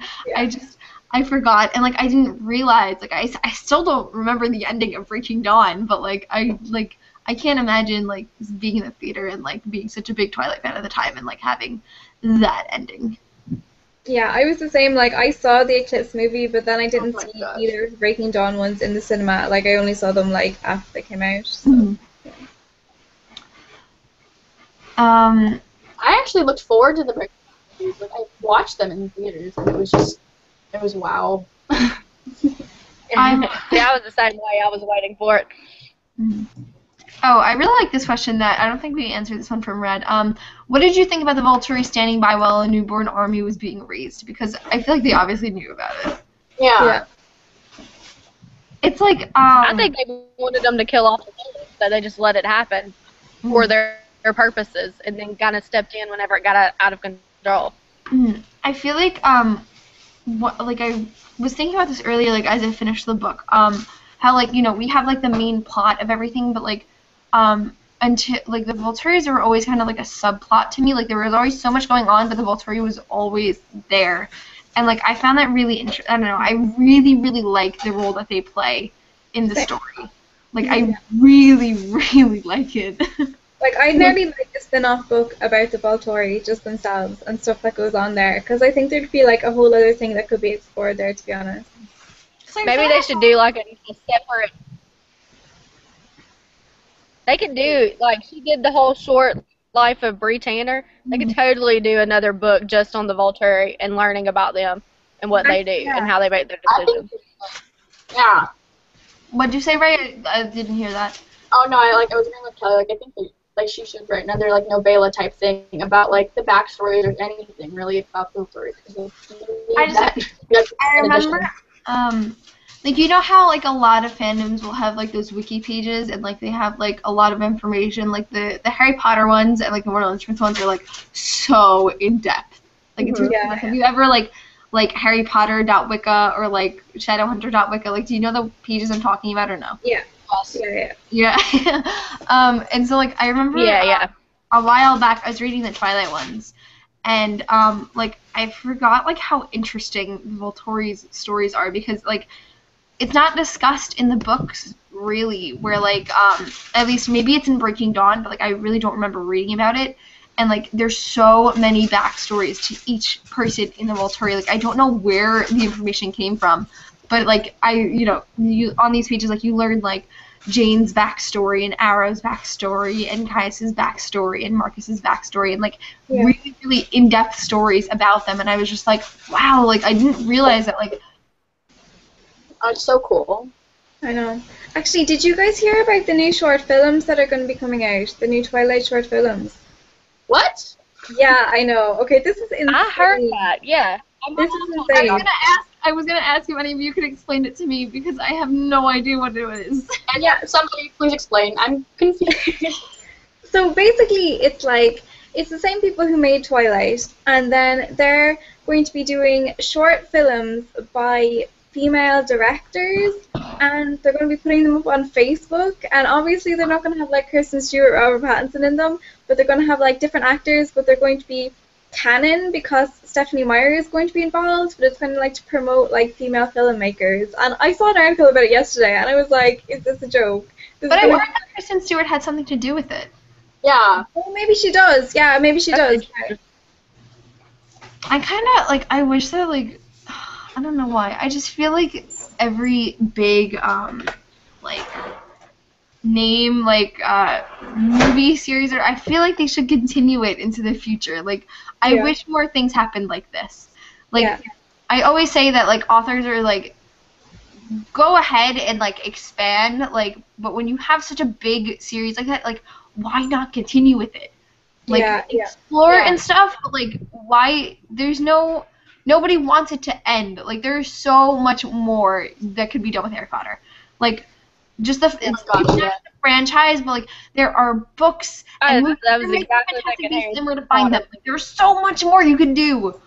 I forgot, and like I didn't realize, like I still don't remember the ending of Breaking Dawn, but like I can't imagine like being in the theater and like being such a big Twilight fan at the time and like having that ending. Yeah, I was the same. Like I saw the Eclipse movie, but then I didn't see either of the Breaking Dawn ones in the cinema. Like I only saw them like after they came out. So. Mm-hmm. Yeah. I actually looked forward to the Breaking Dawn movies. Like I watched them in theaters, and it was wow. I was the same way. I was waiting for it. Mm-hmm. Oh, I really like this question that I don't think we answered this one from Red. What did you think about the Volturi standing by while a newborn army was being raised? Because I feel like they obviously knew about it. Yeah. It's like I think they wanted them to kill off the village, so they just let it happen for their purposes, and then kind of stepped in whenever it got out of control. I feel like I was thinking about this earlier, like as I finished the book, how like, you know, we have like the main plot of everything, but like until like the Volturi were always kind of like a subplot to me. Like there was always so much going on, but the Volturi was always there, and like I found that really interesting. I don't know, I really like the role that they play in the story. Like I really like it. Like, I'd nearly like a spin-off book about the Volturi just themselves and stuff that goes on there, because I think there'd be like a whole other thing that could be explored there, to be honest. Maybe they should do like a separate. They could do, like, she did the whole short life of Bree Tanner. They could totally do another book just on the Volturi and learning about them and what they do and how they make their decisions. Yeah. What'd you say, Ray? I didn't hear that. Oh no, I was agreeing with Kelly. Like I think she should write another like novella type thing about like the backstory or anything really about the story. I remember Like, you know how, like, a lot of fandoms will have, like, those wiki pages, and, like, they have, like, a lot of information, like, the Harry Potter ones and, like, the Mortal Instruments ones are, like, so in-depth. Like, it's ridiculous. Have you ever, like harrypotter.wicca or, like, shadowhunter.wicca? Like, do you know the pages I'm talking about or no? Yeah. Yeah. And so, like, I remember a while back I was reading the Twilight ones, and, like, I forgot, like, how interesting Volturi's stories are, because, like, it's not discussed in the books, really, where, like, at least maybe it's in Breaking Dawn, but, like, I really don't remember reading about it. And, like, there's so many backstories to each person in the Volturi. Like, I don't know where the information came from, but, like, you on these pages, like, you learn, like, Jane's backstory and Arrow's backstory and Caius's backstory and Marcus's backstory and, like, really, really in-depth stories about them. And I was just like, wow, like, I didn't realize that, like, Oh, it's so cool. I know. Actually, did you guys hear about the new short films that are going to be coming out? The new Twilight short films? What? Yeah, I know. Okay, this is insane. I heard that, yeah. This is insane. I was gonna ask if any of you could explain it to me, because I have no idea what it is. And somebody please explain. I'm confused. So basically, it's like, it's the same people who made Twilight, and then they're going to be doing short films by female directors, and they're going to be putting them up on Facebook, and obviously they're not going to have, like, Kristen Stewart or Robert Pattinson in them, but they're going to have, like, different actors, but they're going to be canon because Stephanie Meyer is going to be involved, but it's kind of like to promote, like, female filmmakers. And I saw an article about it yesterday, and I was like, is this a joke? But I heard that Kristen Stewart had something to do with it. Yeah. Oh, maybe she does. Yeah, maybe she does. I kind of, like, I wish that, like, I don't know why. I just feel like every big, like, name, like, movie series, or I feel like they should continue it into the future. Like, I wish more things happened like this. Like, I always say that, like, authors are, like, go ahead and, like, expand, like, but when you have such a big series like that, like, why not continue with it? Like, explore and stuff, but, like, why, nobody wants it to end. Like, there's so much more that could be done with Harry Potter. Like, just it's not the franchise, but, like, there are books and movies that was exactly like similar to find them. Like, there's so much more you can do.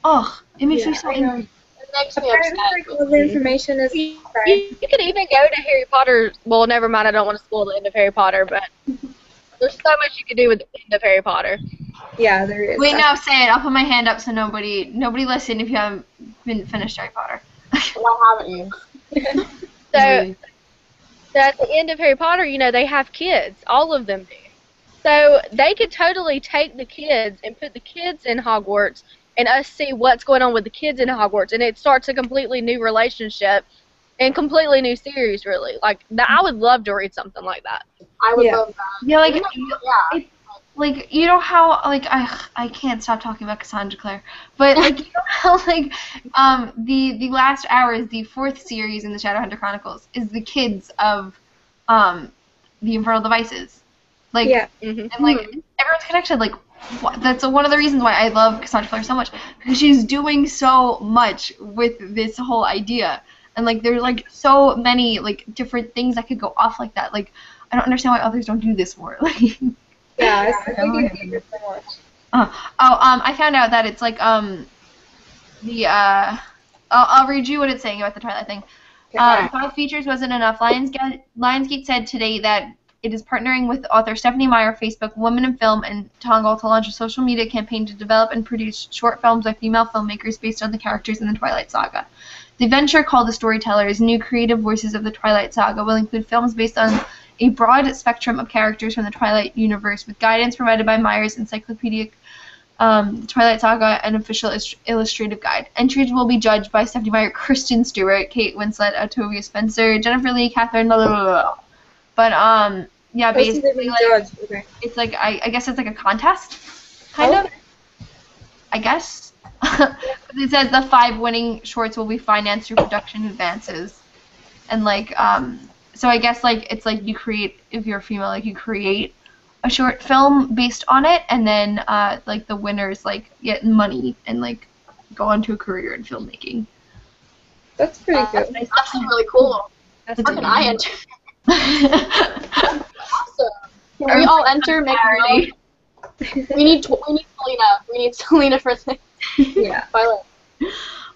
Ugh, it makes me so angry. It makes me upset. Like, all the information is. You could even go to Harry Potter. Well, never mind. I don't want to spoil the end of Harry Potter, but there's so much you could do with the end of Harry Potter. Yeah, there is. Wait, no, say it. I'll put my hand up so nobody listen if you haven't been finished Harry Potter. Why haven't you? So at the end of Harry Potter, you know, they have kids. All of them do. So they could totally take the kids and put the kids in Hogwarts and us see what's going on with the kids in Hogwarts, and it starts a completely new relationship and completely new series, really. Like, I would love to read something like that. I would love that. Yeah, like, like, you know how, like, I can't stop talking about Cassandra Clare, but, like, you know how, like, the last hour is the 4th series in the Shadowhunter Chronicles is the kids of, the Infernal Devices. Like, and, like, everyone's connected, like, that's one of the reasons why I love Cassandra Clare so much, because she's doing so much with this whole idea, and, like, there's, like, so many, like, different things that could go off like that. Like, I don't understand why others don't do this more. Like, yeah, I think it's so much. I found out that it's, like, I'll read you what it's saying about the Twilight thing. 5 features wasn't enough. Lionsgate said today that it is partnering with author Stephanie Meyer, Facebook, Women in Film, and Tongal to launch a social media campaign to develop and produce short films by female filmmakers based on the characters in the Twilight Saga. The venture, called The Storytellers, New Creative Voices of the Twilight Saga, will include films based on a broad spectrum of characters from the Twilight universe, with guidance provided by Meyer's encyclopedic Twilight Saga and official illustrative guide. Entries will be judged by Stephanie Meyer, Kristen Stewart, Kate Winslet, Octavia Spencer, Jennifer Lee, Catherine, blah, blah, blah, blah. But, yeah, basically, like, it's like, I guess it's like a contest, kind of, I guess. It says the 5 winning shorts will be financed through production advances. And, like, so I guess, like, it's like you create, if you're a female, like, you create a short film based on it, and then, like, the winners, like, get money and, like, go on to a career in filmmaking. That's pretty cool. That's actually really cool. That's How can I enter? Parody. Awesome. Can we all enter? Make a note? We need Selena. We need Selena for this. Yeah. Twilight.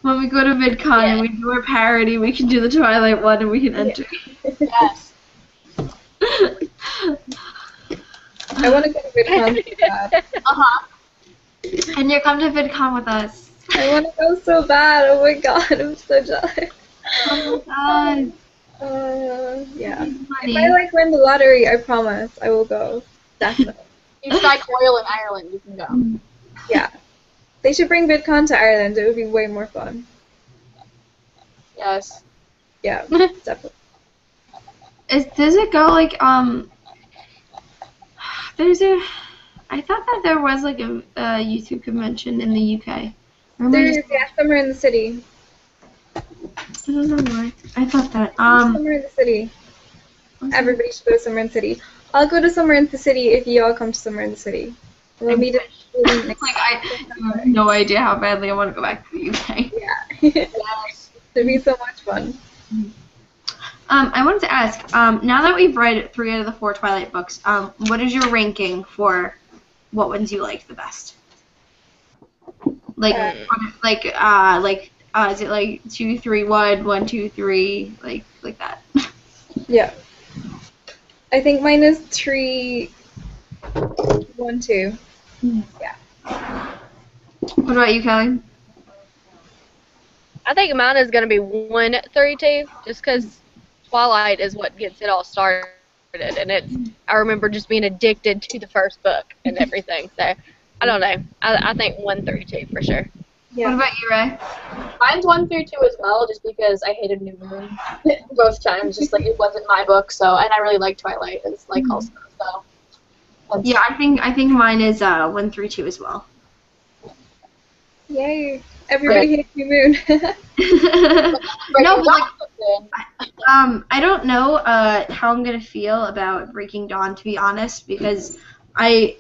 When we go to VidCon and we do our parody, we can do the Twilight one and we can enter. Yes. I want to go to VidCon so bad. And you come to VidCon with us. I want to go so bad. Oh my god, I'm so jealous. Oh my god. Yeah. Funny. If I win the lottery, I promise I will go. Definitely. You strike oil in Ireland, you can go. Yeah. They should bring VidCon to Ireland. It would be way more fun. Yes. Yeah, definitely. Does it go like I thought that there was like a YouTube convention in the UK. There's somewhere in the city. I don't know why. I thought that Somewhere in the city. Everybody should go somewhere in the city. I'll go to somewhere in the city if you all come to somewhere in the city. We'll meet at it's like I have no idea how badly I want to go back to the UK. Yeah. Yes. It'd be so much fun. I wanted to ask, now that we've read 3 out of the 4 Twilight books, what is your ranking for what ones you like the best? Like, is it like 2, 3, 1, 1, 2, 3, like that? Yeah. I think mine is 3, 1, 2. Yeah. What about you, Kelly? I think mine is going to be 1, 3, 2, just because Twilight is what gets it all started, and I remember just being addicted to the first book and everything. So I don't know. I think 1, 3, 2 for sure. Yeah. What about you, Ray? Mine's 1 through 2 as well, just because I hated New Moon both times. Just like it wasn't my book, so and I really like Twilight. It's like also so. Yeah, I think mine is 1, 3, 2 as well. Yay. Everybody hates New Moon. No, but like, I don't know how I'm gonna feel about Breaking Dawn, to be honest, because the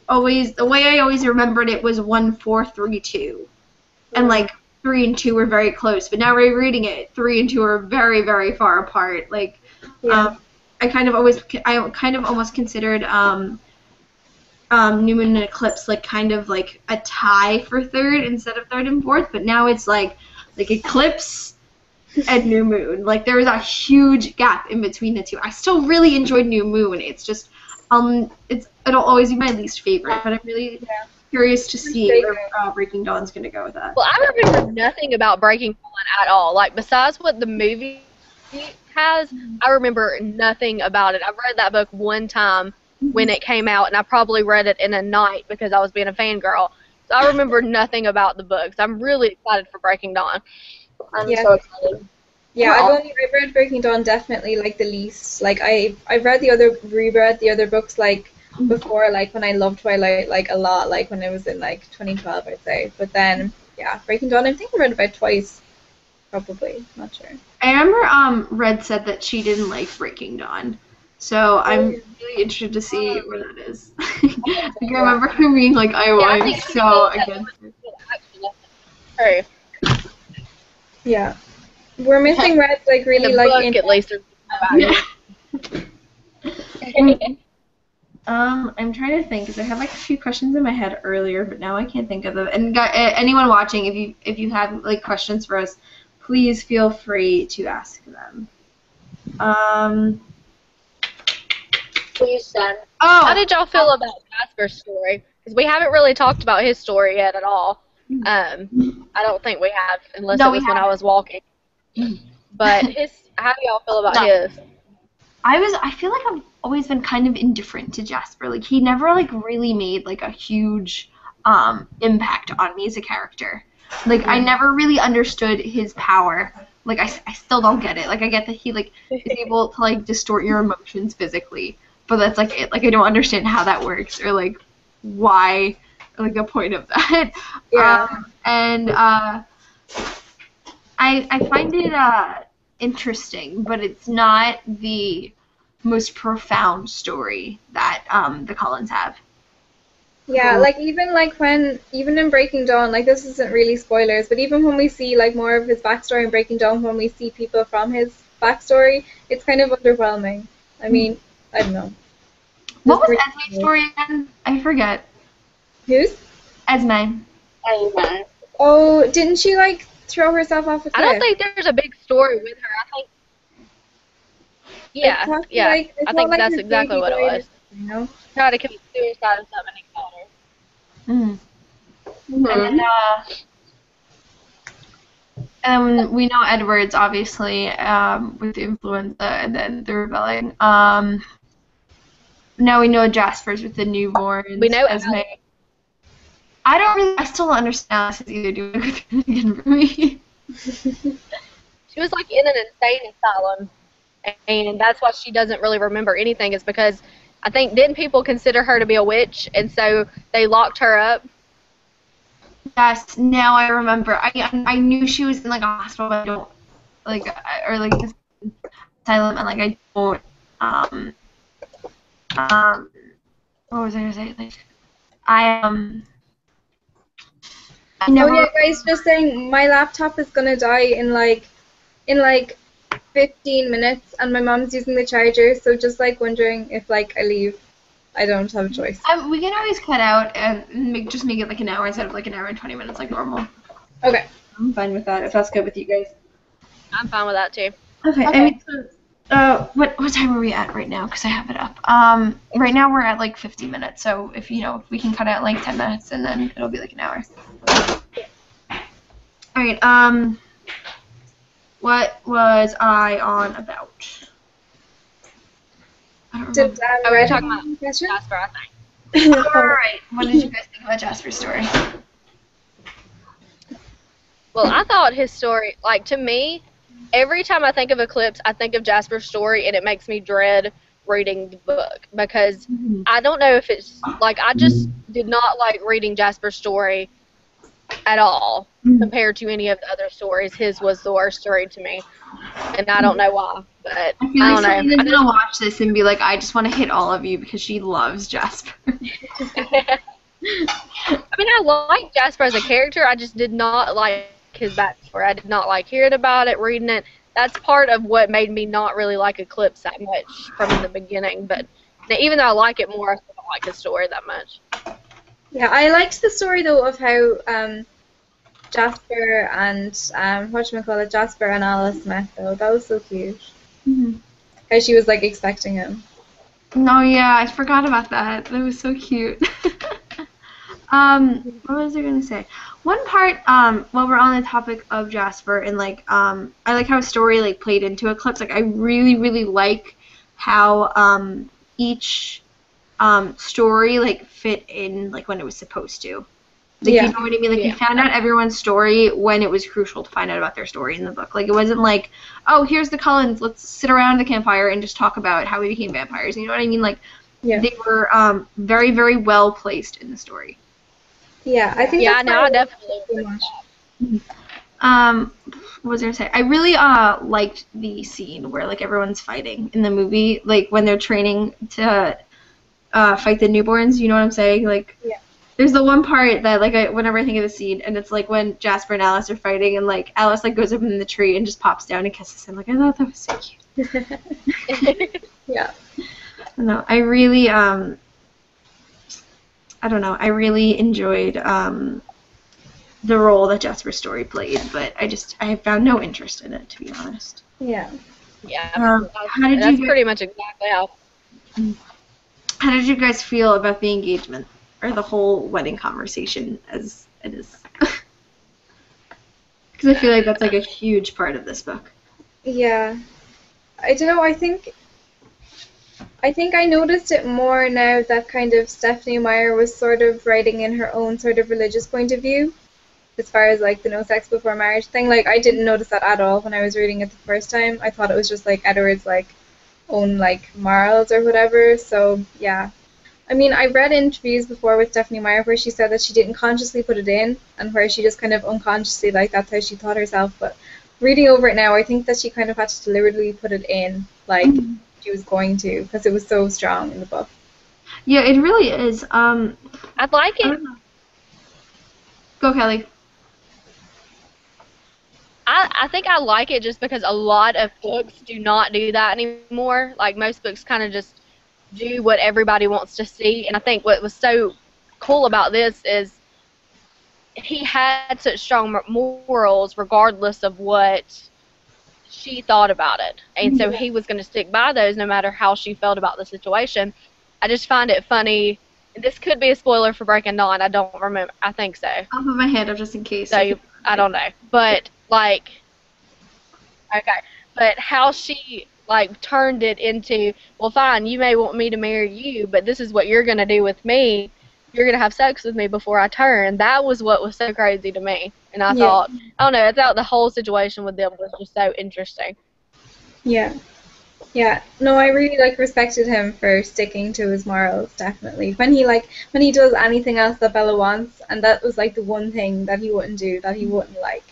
way I always remembered it was 1, 4, 3, 2, and like 3 and 2 were very close, but now rereading it, 3 and 2 are very, very far apart. Like, Yeah. I kind of almost considered New Moon and Eclipse like kind of like a tie for 3rd instead of 3rd and 4th, but now it's like Eclipse and New Moon. Like there was a huge gap in between the two. I still really enjoyed New Moon. It's just it'll always be my least favorite, but I'm really curious to see where Breaking Dawn's gonna go with that. Well, I remember nothing about Breaking Dawn at all. Like besides what the movie has, I remember nothing about it. I've read that book one time when it came out, and I probably read it in a night because I was being a fangirl. So I remember nothing about the books. I'm really excited for Breaking Dawn. I'm so excited. Yeah, I've read Breaking Dawn definitely like the least. Like I've reread the other books like before, like when I loved Twilight like a lot, like when it was in like 2012 I'd say. But then Breaking Dawn I think I read about twice, probably. Not sure. I remember Red said that she didn't like Breaking Dawn. So I'm really interested to see where that is. I remember her being like, I'm so against it. Yeah. We're missing Red like really the like book at least. I'm trying to think because I had like a few questions in my head earlier, but now I can't think of them. And anyone watching, if you have like questions for us, please feel free to ask them. Please send. How did y'all feel about Jasper's story? Because we haven't really talked about his story yet at all. I don't think we have, unless it was when I was walking. But how do y'all feel about his? I feel like I've always been kind of indifferent to Jasper. Like he never like really made like a huge impact on me as a character. Like I never really understood his power. Like I still don't get it. Like I get that he like is able to like distort your emotions physically, but that's like it. Like I don't understand how that works or like why like the point of that. I find it interesting, but it's not the most profound story that the Cullens have. Yeah, like even in Breaking Dawn, like this isn't really spoilers, but even when we see like more of his backstory in Breaking Dawn, when we see people from his backstory, it's kind of underwhelming. I mean, I don't know. What was Just Esme's story again? I forget. Whose? Esme. I know. Oh, didn't she like throw herself off a cliff? I don't think there's a big story with her. I think. Yeah, It's yeah. like, it's I not think like that's his exactly baby what it died or was. something, you know? Tried to commit suicide or something and killed her. Mm. Mhm. And we know Edward's obviously with the influenza and then the rebelling. Now we know Jasper's with the newborns. We know Esme. I still don't understand this either doing it again for me. She was like in an insane asylum, and that's why she doesn't really remember anything. Is because I think didn't people consider her to be a witch, and so they locked her up. Yes, now I remember. I knew she was in like a hospital, but I don't like or like this asylum, and like I don't what was I gonna say? Like I Oh never. yeah, guys, just saying my laptop is gonna die in like 15 minutes, and my mom's using the charger, so just like wondering if like I leave, I don't have a choice. We can always cut out and just make it like an hour instead of like an hour and 20 minutes like normal. Okay. I'm fine with that if that's good with you guys. I'm fine with that too. Okay. Okay. I mean, what time are we at right now? Because I have it up. Right now we're at like 50 minutes. So if if we can cut out like 10 minutes and then it'll be like an hour. All right. What was I on about? I don't remember. Oh, we were talking about question? Jasper, I think. All right. What did you guys think about Jasper's story? Well, I thought his story, like to me, every time I think of Eclipse, I think of Jasper's story, and it makes me dread reading the book because I don't know if it's like I just did not like reading Jasper's story at all compared to any of the other stories. His was the worst story to me, and I don't know why, but I feel like I don't know. Selena's gonna watch this and be like, I just want to hit all of you because she loves Jasper. I mean, I like Jasper as a character. I just did not like his backstory. I did not like hearing about it, reading it. That's part of what made me not really like Eclipse that much from the beginning. But even though I like it more, I still don't like his story that much. Yeah, I liked the story though of how Jasper and Jasper and Alice met though. That was so cute. How she was like expecting him. No, yeah, I forgot about that. That was so cute. What was I gonna say? One part, while we're on the topic of Jasper and like, I like how his story like played into Eclipse. Like, I really, really like how each story like fit in like when it was supposed to. Like, Yeah. you know what I mean? Like, Yeah. you found out everyone's story when it was crucial to find out about their story in the book. Like, it wasn't like, oh, here's the Cullens, let's sit around the campfire and just talk about how we became vampires. You know what I mean? Like, Yeah. they were very, very well placed in the story. Yeah, I think Yeah, that's no, why I liked definitely it so agree with much. that. What was I gonna say? I really liked the scene where like everyone's fighting in the movie, like when they're training to fight the newborns. You know what I'm saying? Like, Yeah. there's the one part that like whenever I think of the scene, and it's like when Jasper and Alice are fighting, and like Alice like goes up in the tree and just pops down and kisses him. Like, I thought that was so cute. Yeah. No, I really I don't know. I really enjoyed the role that Jasper's story played, but I found no interest in it, to be honest. Yeah. Yeah, How did that's you pretty much exactly How did you guys feel about the engagement or the whole wedding conversation as it is? Because I feel like that's like a huge part of this book. Yeah. I don't know, I think I noticed it more now that kind of Stephanie Meyer was sort of writing in her own sort of religious point of view, as far as like the no sex before marriage thing. Like, I didn't notice that at all when I was reading it the first time. I thought it was just like Edward's like own like morals or whatever. So yeah. I mean, I read interviews before with Stephanie Meyer where she said that she didn't consciously put it in, and where she just kind of unconsciously, like, that's how she thought herself. But reading over it now, I think that she kind of had to deliberately put it in, like, she was going to, because it was so strong in the book. Yeah, it really is. I'd like I it. don't know. Go, Kelly. I think I like it just because a lot of books do not do that anymore. Like most books kind of just do what everybody wants to see. And I think what was so cool about this is he had such strong morals regardless of what she thought about it. And so he was going to stick by those no matter how she felt about the situation. I just find it funny. This could be a spoiler for Breaking Dawn. I don't remember. I think so. I'll put my hand up just in case. So I don't know. But like, okay. But how she like turned it into, well, fine, you may want me to marry you, but this is what you're going to do with me. You're going to have sex with me before I turn. That was what was so crazy to me. And I thought, I don't know, I thought the whole situation with them was just so interesting. Yeah. Yeah. No, I really like respected him for sticking to his morals, definitely. When he does anything else that Bella wants, and that was like the one thing that he wouldn't do, that he wouldn't like.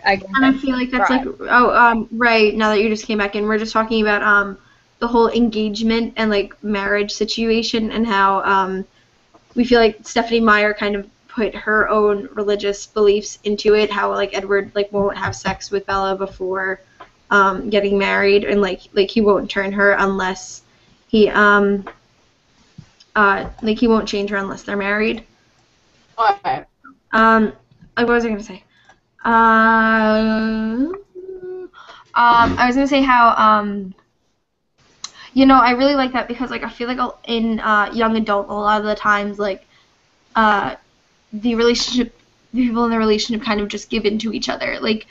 And I feel like that's Right. right, now that you just came back in, we're just talking about the whole engagement and like marriage situation and how we feel like Stephanie Meyer kind of put her own religious beliefs into it, how like Edward like won't have sex with Bella before getting married, and like he won't turn her unless he like he won't change her unless they're married. Okay. Like what was I gonna say? I was gonna say how you know, I really like that because like I feel like in young adult a lot of the times like the people in the relationship kind of just give in to each other. Like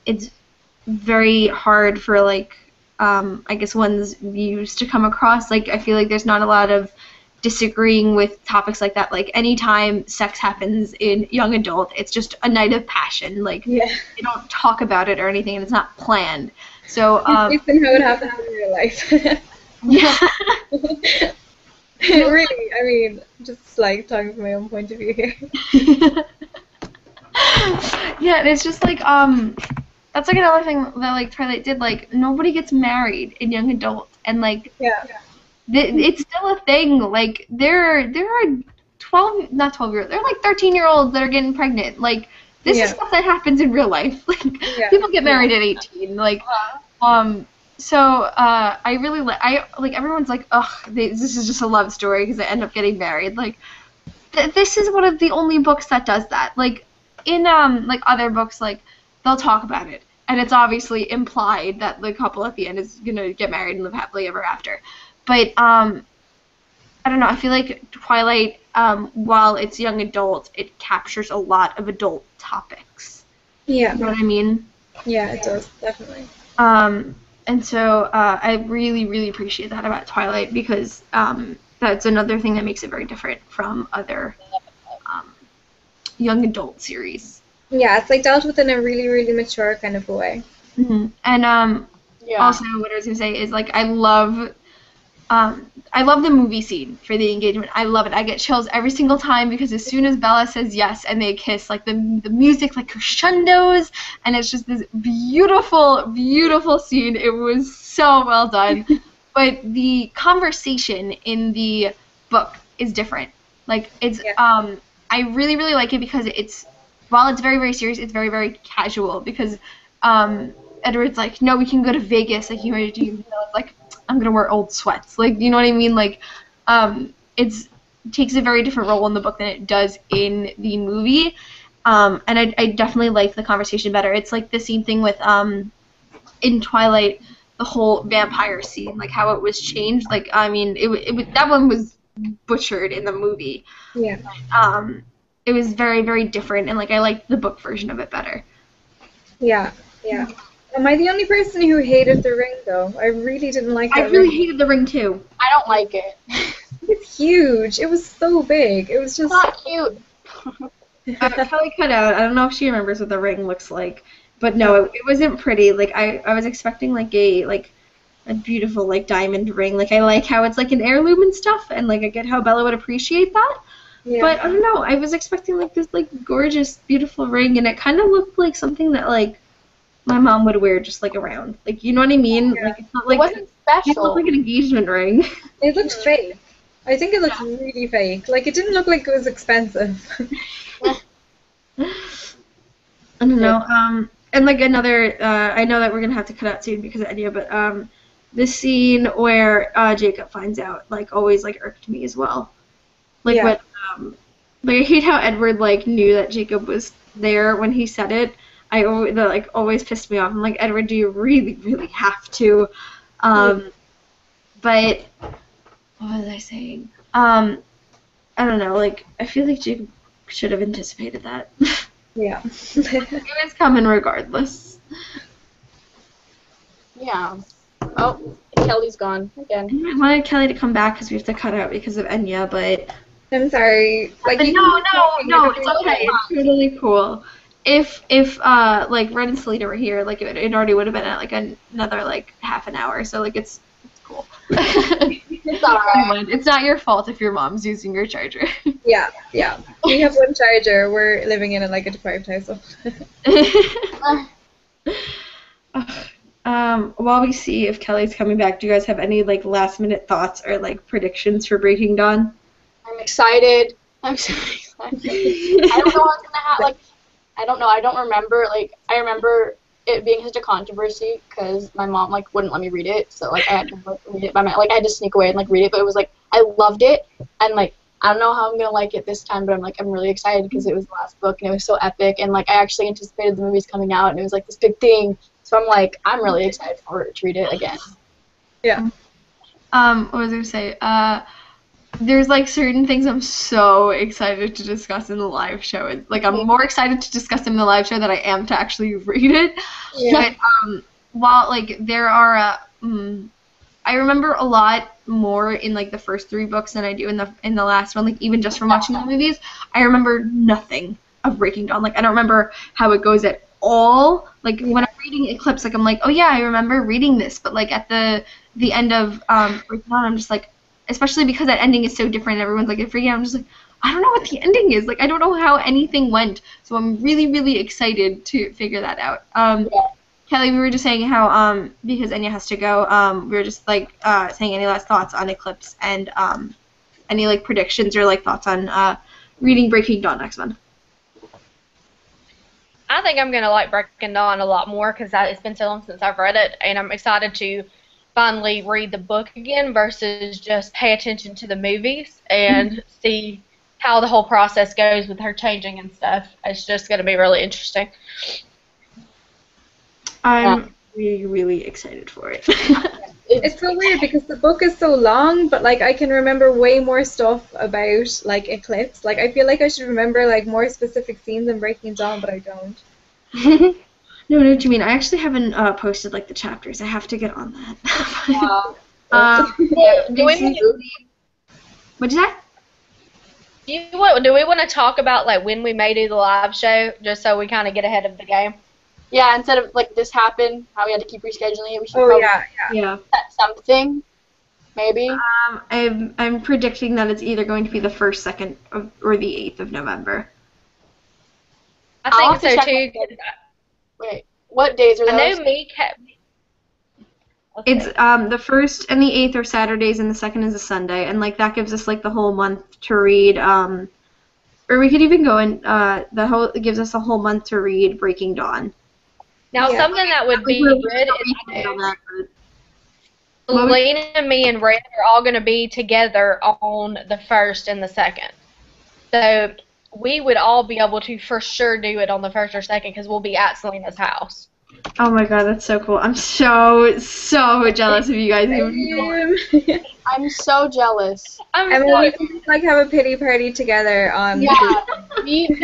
it's very hard for like I guess one's views to come across. Like I feel like there's not a lot of disagreeing with topics like that. Like anytime sex happens in young adult, it's just a night of passion. Like they don't talk about it or anything, and it's not planned. So it's been how it happens in real life. yeah. Really, I mean, just like talking from my own point of view here. Yeah, and it's just like that's like another thing that like Twilight did. Like nobody gets married in young adult, and like it's still a thing. Like there are 12-year-olds. They're like 13-year-olds that are getting pregnant. Like this is stuff that happens in real life. Like people get married at 18. Like so I really like everyone's like, ugh, this is just a love story because they end up getting married. Like this is one of the only books that does that. Like in like other books, like they'll talk about it, and it's obviously implied that the couple at the end is gonna get married and live happily ever after. But I don't know. I feel like Twilight, while it's young adult, it captures a lot of adult topics. Yeah. You know what I mean? Yeah, it does, definitely. And so I really, really appreciate that about Twilight because that's another thing that makes it very different from other young adult series. Yeah, it's like dealt with in a really, really mature kind of a way. Mm-hmm. And also what I was gonna say is like I love the movie scene for the engagement. I love it. I get chills every single time because as soon as Bella says yes and they kiss, like the music like crescendos, and it's just this beautiful, beautiful scene. It was so well done. But the conversation in the book is different. Like it's I really, really like it because while it's very, very serious, it's very, very casual because Edward's like, no, we can go to Vegas. Like, it's like, I'm gonna wear old sweats. Like, you know what I mean? Like, it takes a very different role in the book than it does in the movie. And I definitely like the conversation better. It's like the same thing with in Twilight, the whole vampire scene, like how it was changed. Like, I mean, it that one was butchered in the movie. Yeah. It was very, very different, and like I liked the book version of it better. Yeah, yeah. Am I the only person who hated the ring, though? I really didn't like that I really ring. hated the ring, too. I don't like it. It's huge. It was so big. It was just... It's not cute. Kelly cut out. I don't know if she remembers what the ring looks like. But no, it wasn't pretty. Like, I was expecting, like, a beautiful, like, diamond ring. Like, I like how it's, like, an heirloom and stuff, and, like, I get how Bella would appreciate that. Yeah. But, I don't know, I was expecting, like, this, like, gorgeous, beautiful ring, and it kind of looked like something that, like, my mom would wear just, like, around. Like, you know what I mean? Yeah. Like, it's not like... It wasn't special. It looked like an engagement ring. It looked fake. I think it looks really fake. Like, it didn't look like it was expensive. I don't know. And like another, I know that we're gonna have to cut out soon because of Enya, but this scene where Jacob finds out, like, always like irked me as well. Like Yeah. when, like I hate how Edward like knew that Jacob was there when he said it. That like always pissed me off. I'm like, Edward, do you really, really have to? But what was I saying? I don't know. Like, I feel like Jacob should have anticipated that. Yeah. It was coming regardless. Yeah. Oh, Kelly's gone again. I wanted Kelly to come back because we have to cut out because of Enya, but I'm sorry. Like, you no, can- it's okay. It's totally cool. If like Red and Selena were here, like it already would have been at like another like half an hour. So like it's cool. It's alright. It's not your fault if your mom's using your charger. Yeah, yeah. We have one charger. We're living in like a deprived household. While we see if Kelly's coming back, do you guys have any like last minute thoughts or like predictions for Breaking Dawn? I'm excited. I'm so excited. I don't know what's gonna happen. Like, I don't know. I don't remember. Like, I remember it being such a controversy because my mom like wouldn't let me read it. So like I had to like, read it by my I had to sneak away and like read it. But it was like I loved it, and like I don't know how I'm gonna like it this time, but I'm really excited because it was the last book and it was so epic, and like I actually anticipated the movies coming out and it was like this big thing. So I'm really excited to read it again. Yeah. What was I gonna say? There's like certain things I'm so excited to discuss in the live show. Like I'm more excited to discuss them in the live show than I am to actually read it. Yeah. But while like there are, I remember a lot more in like the first 3 books than I do in the last one. Like even just from watching the movies, I remember nothing of Breaking Dawn. Like I don't remember how it goes at all. Like when I'm reading Eclipse, like I'm like, oh yeah, I remember reading this. But like at the end of Breaking Dawn, I'm just like. Especially because that ending is so different, everyone's like freaking out. I'm just like, I don't know what the ending is. Like, I don't know how anything went. So I'm really, really excited to figure that out. Kelly, we were just saying how because Enya has to go, we were just like saying any last thoughts on Eclipse and any like predictions or like thoughts on reading Breaking Dawn next month. I think I'm gonna like Breaking Dawn a lot more because it's been so long since I've read it, and I'm excited to finally read the book again versus just pay attention to the movies and see how the whole process goes with her changing and stuff. It's just going to be really interesting. I'm really, really excited for it. It's so weird because the book is so long, but like I can remember way more stuff about like Eclipse. Like I feel like I should remember like more specific scenes in Breaking Dawn, but I don't. No, what you mean? I actually haven't posted like the chapters. I have to get on that. Do we want to talk about like when we may do the live show, just so we kind of get ahead of the game? Yeah, instead of like this happened, how we had to keep rescheduling it, we should Oh probably Yeah. set something, maybe. I'm predicting that it's either going to be the 1st, 2nd, or the 8th of November. I think so too. Wait, what days are those? I know me kept. Okay. It's the 1st and the 8th are Saturdays, and the 2nd is a Sunday, and like that gives us like the whole month to read. Or we could even go and it gives us a whole month to read Breaking Dawn. Now something that would be good is Lena, me, and Red are all going to be together on the 1st and the 2nd. So we would all be able to for sure do it on the 1st or 2nd because we'll be at Selena's house. Oh my god, that's so cool. I'm so jealous of you guys. I'm so jealous. And then we can like have a pity party together on. Yeah, me and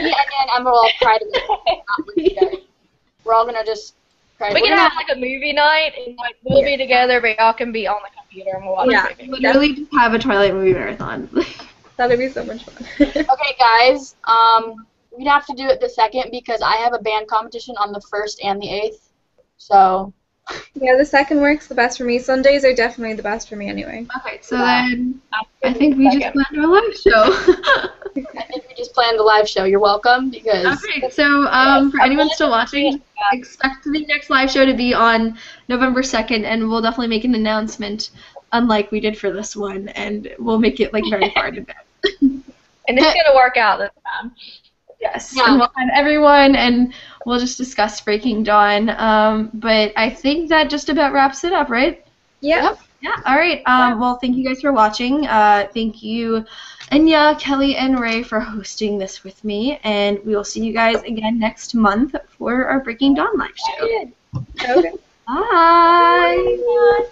Emma will all cry together. We're all gonna just cry. We can have like a movie night and like we'll be together, but y'all can be on the computer and we'll watch a movie. Literally just have a Twilight movie marathon. That'd be so much fun. Okay, guys. We'd have to do it the 2nd because I have a band competition on the 1st and the 8th. So. Yeah, the 2nd works the best for me. Sundays are definitely the best for me anyway. Okay, so then I think we just planned our live show. I think we just planned the live show. You're welcome because. Okay, so for anyone still watching, expect the next live show to be on November 2nd, and we'll definitely make an announcement unlike we did for this one, and we'll make it like very far in advance. And it's gonna work out this time. Yes, Yeah. and we'll have everyone, and we'll just discuss Breaking Dawn. But I think that just about wraps it up, right? Yeah. Yeah, all right. Well, thank you guys for watching. Thank you, Anya, Kelly, and Ray for hosting this with me, and we will see you guys again next month for our Breaking Dawn live show. Okay. Bye.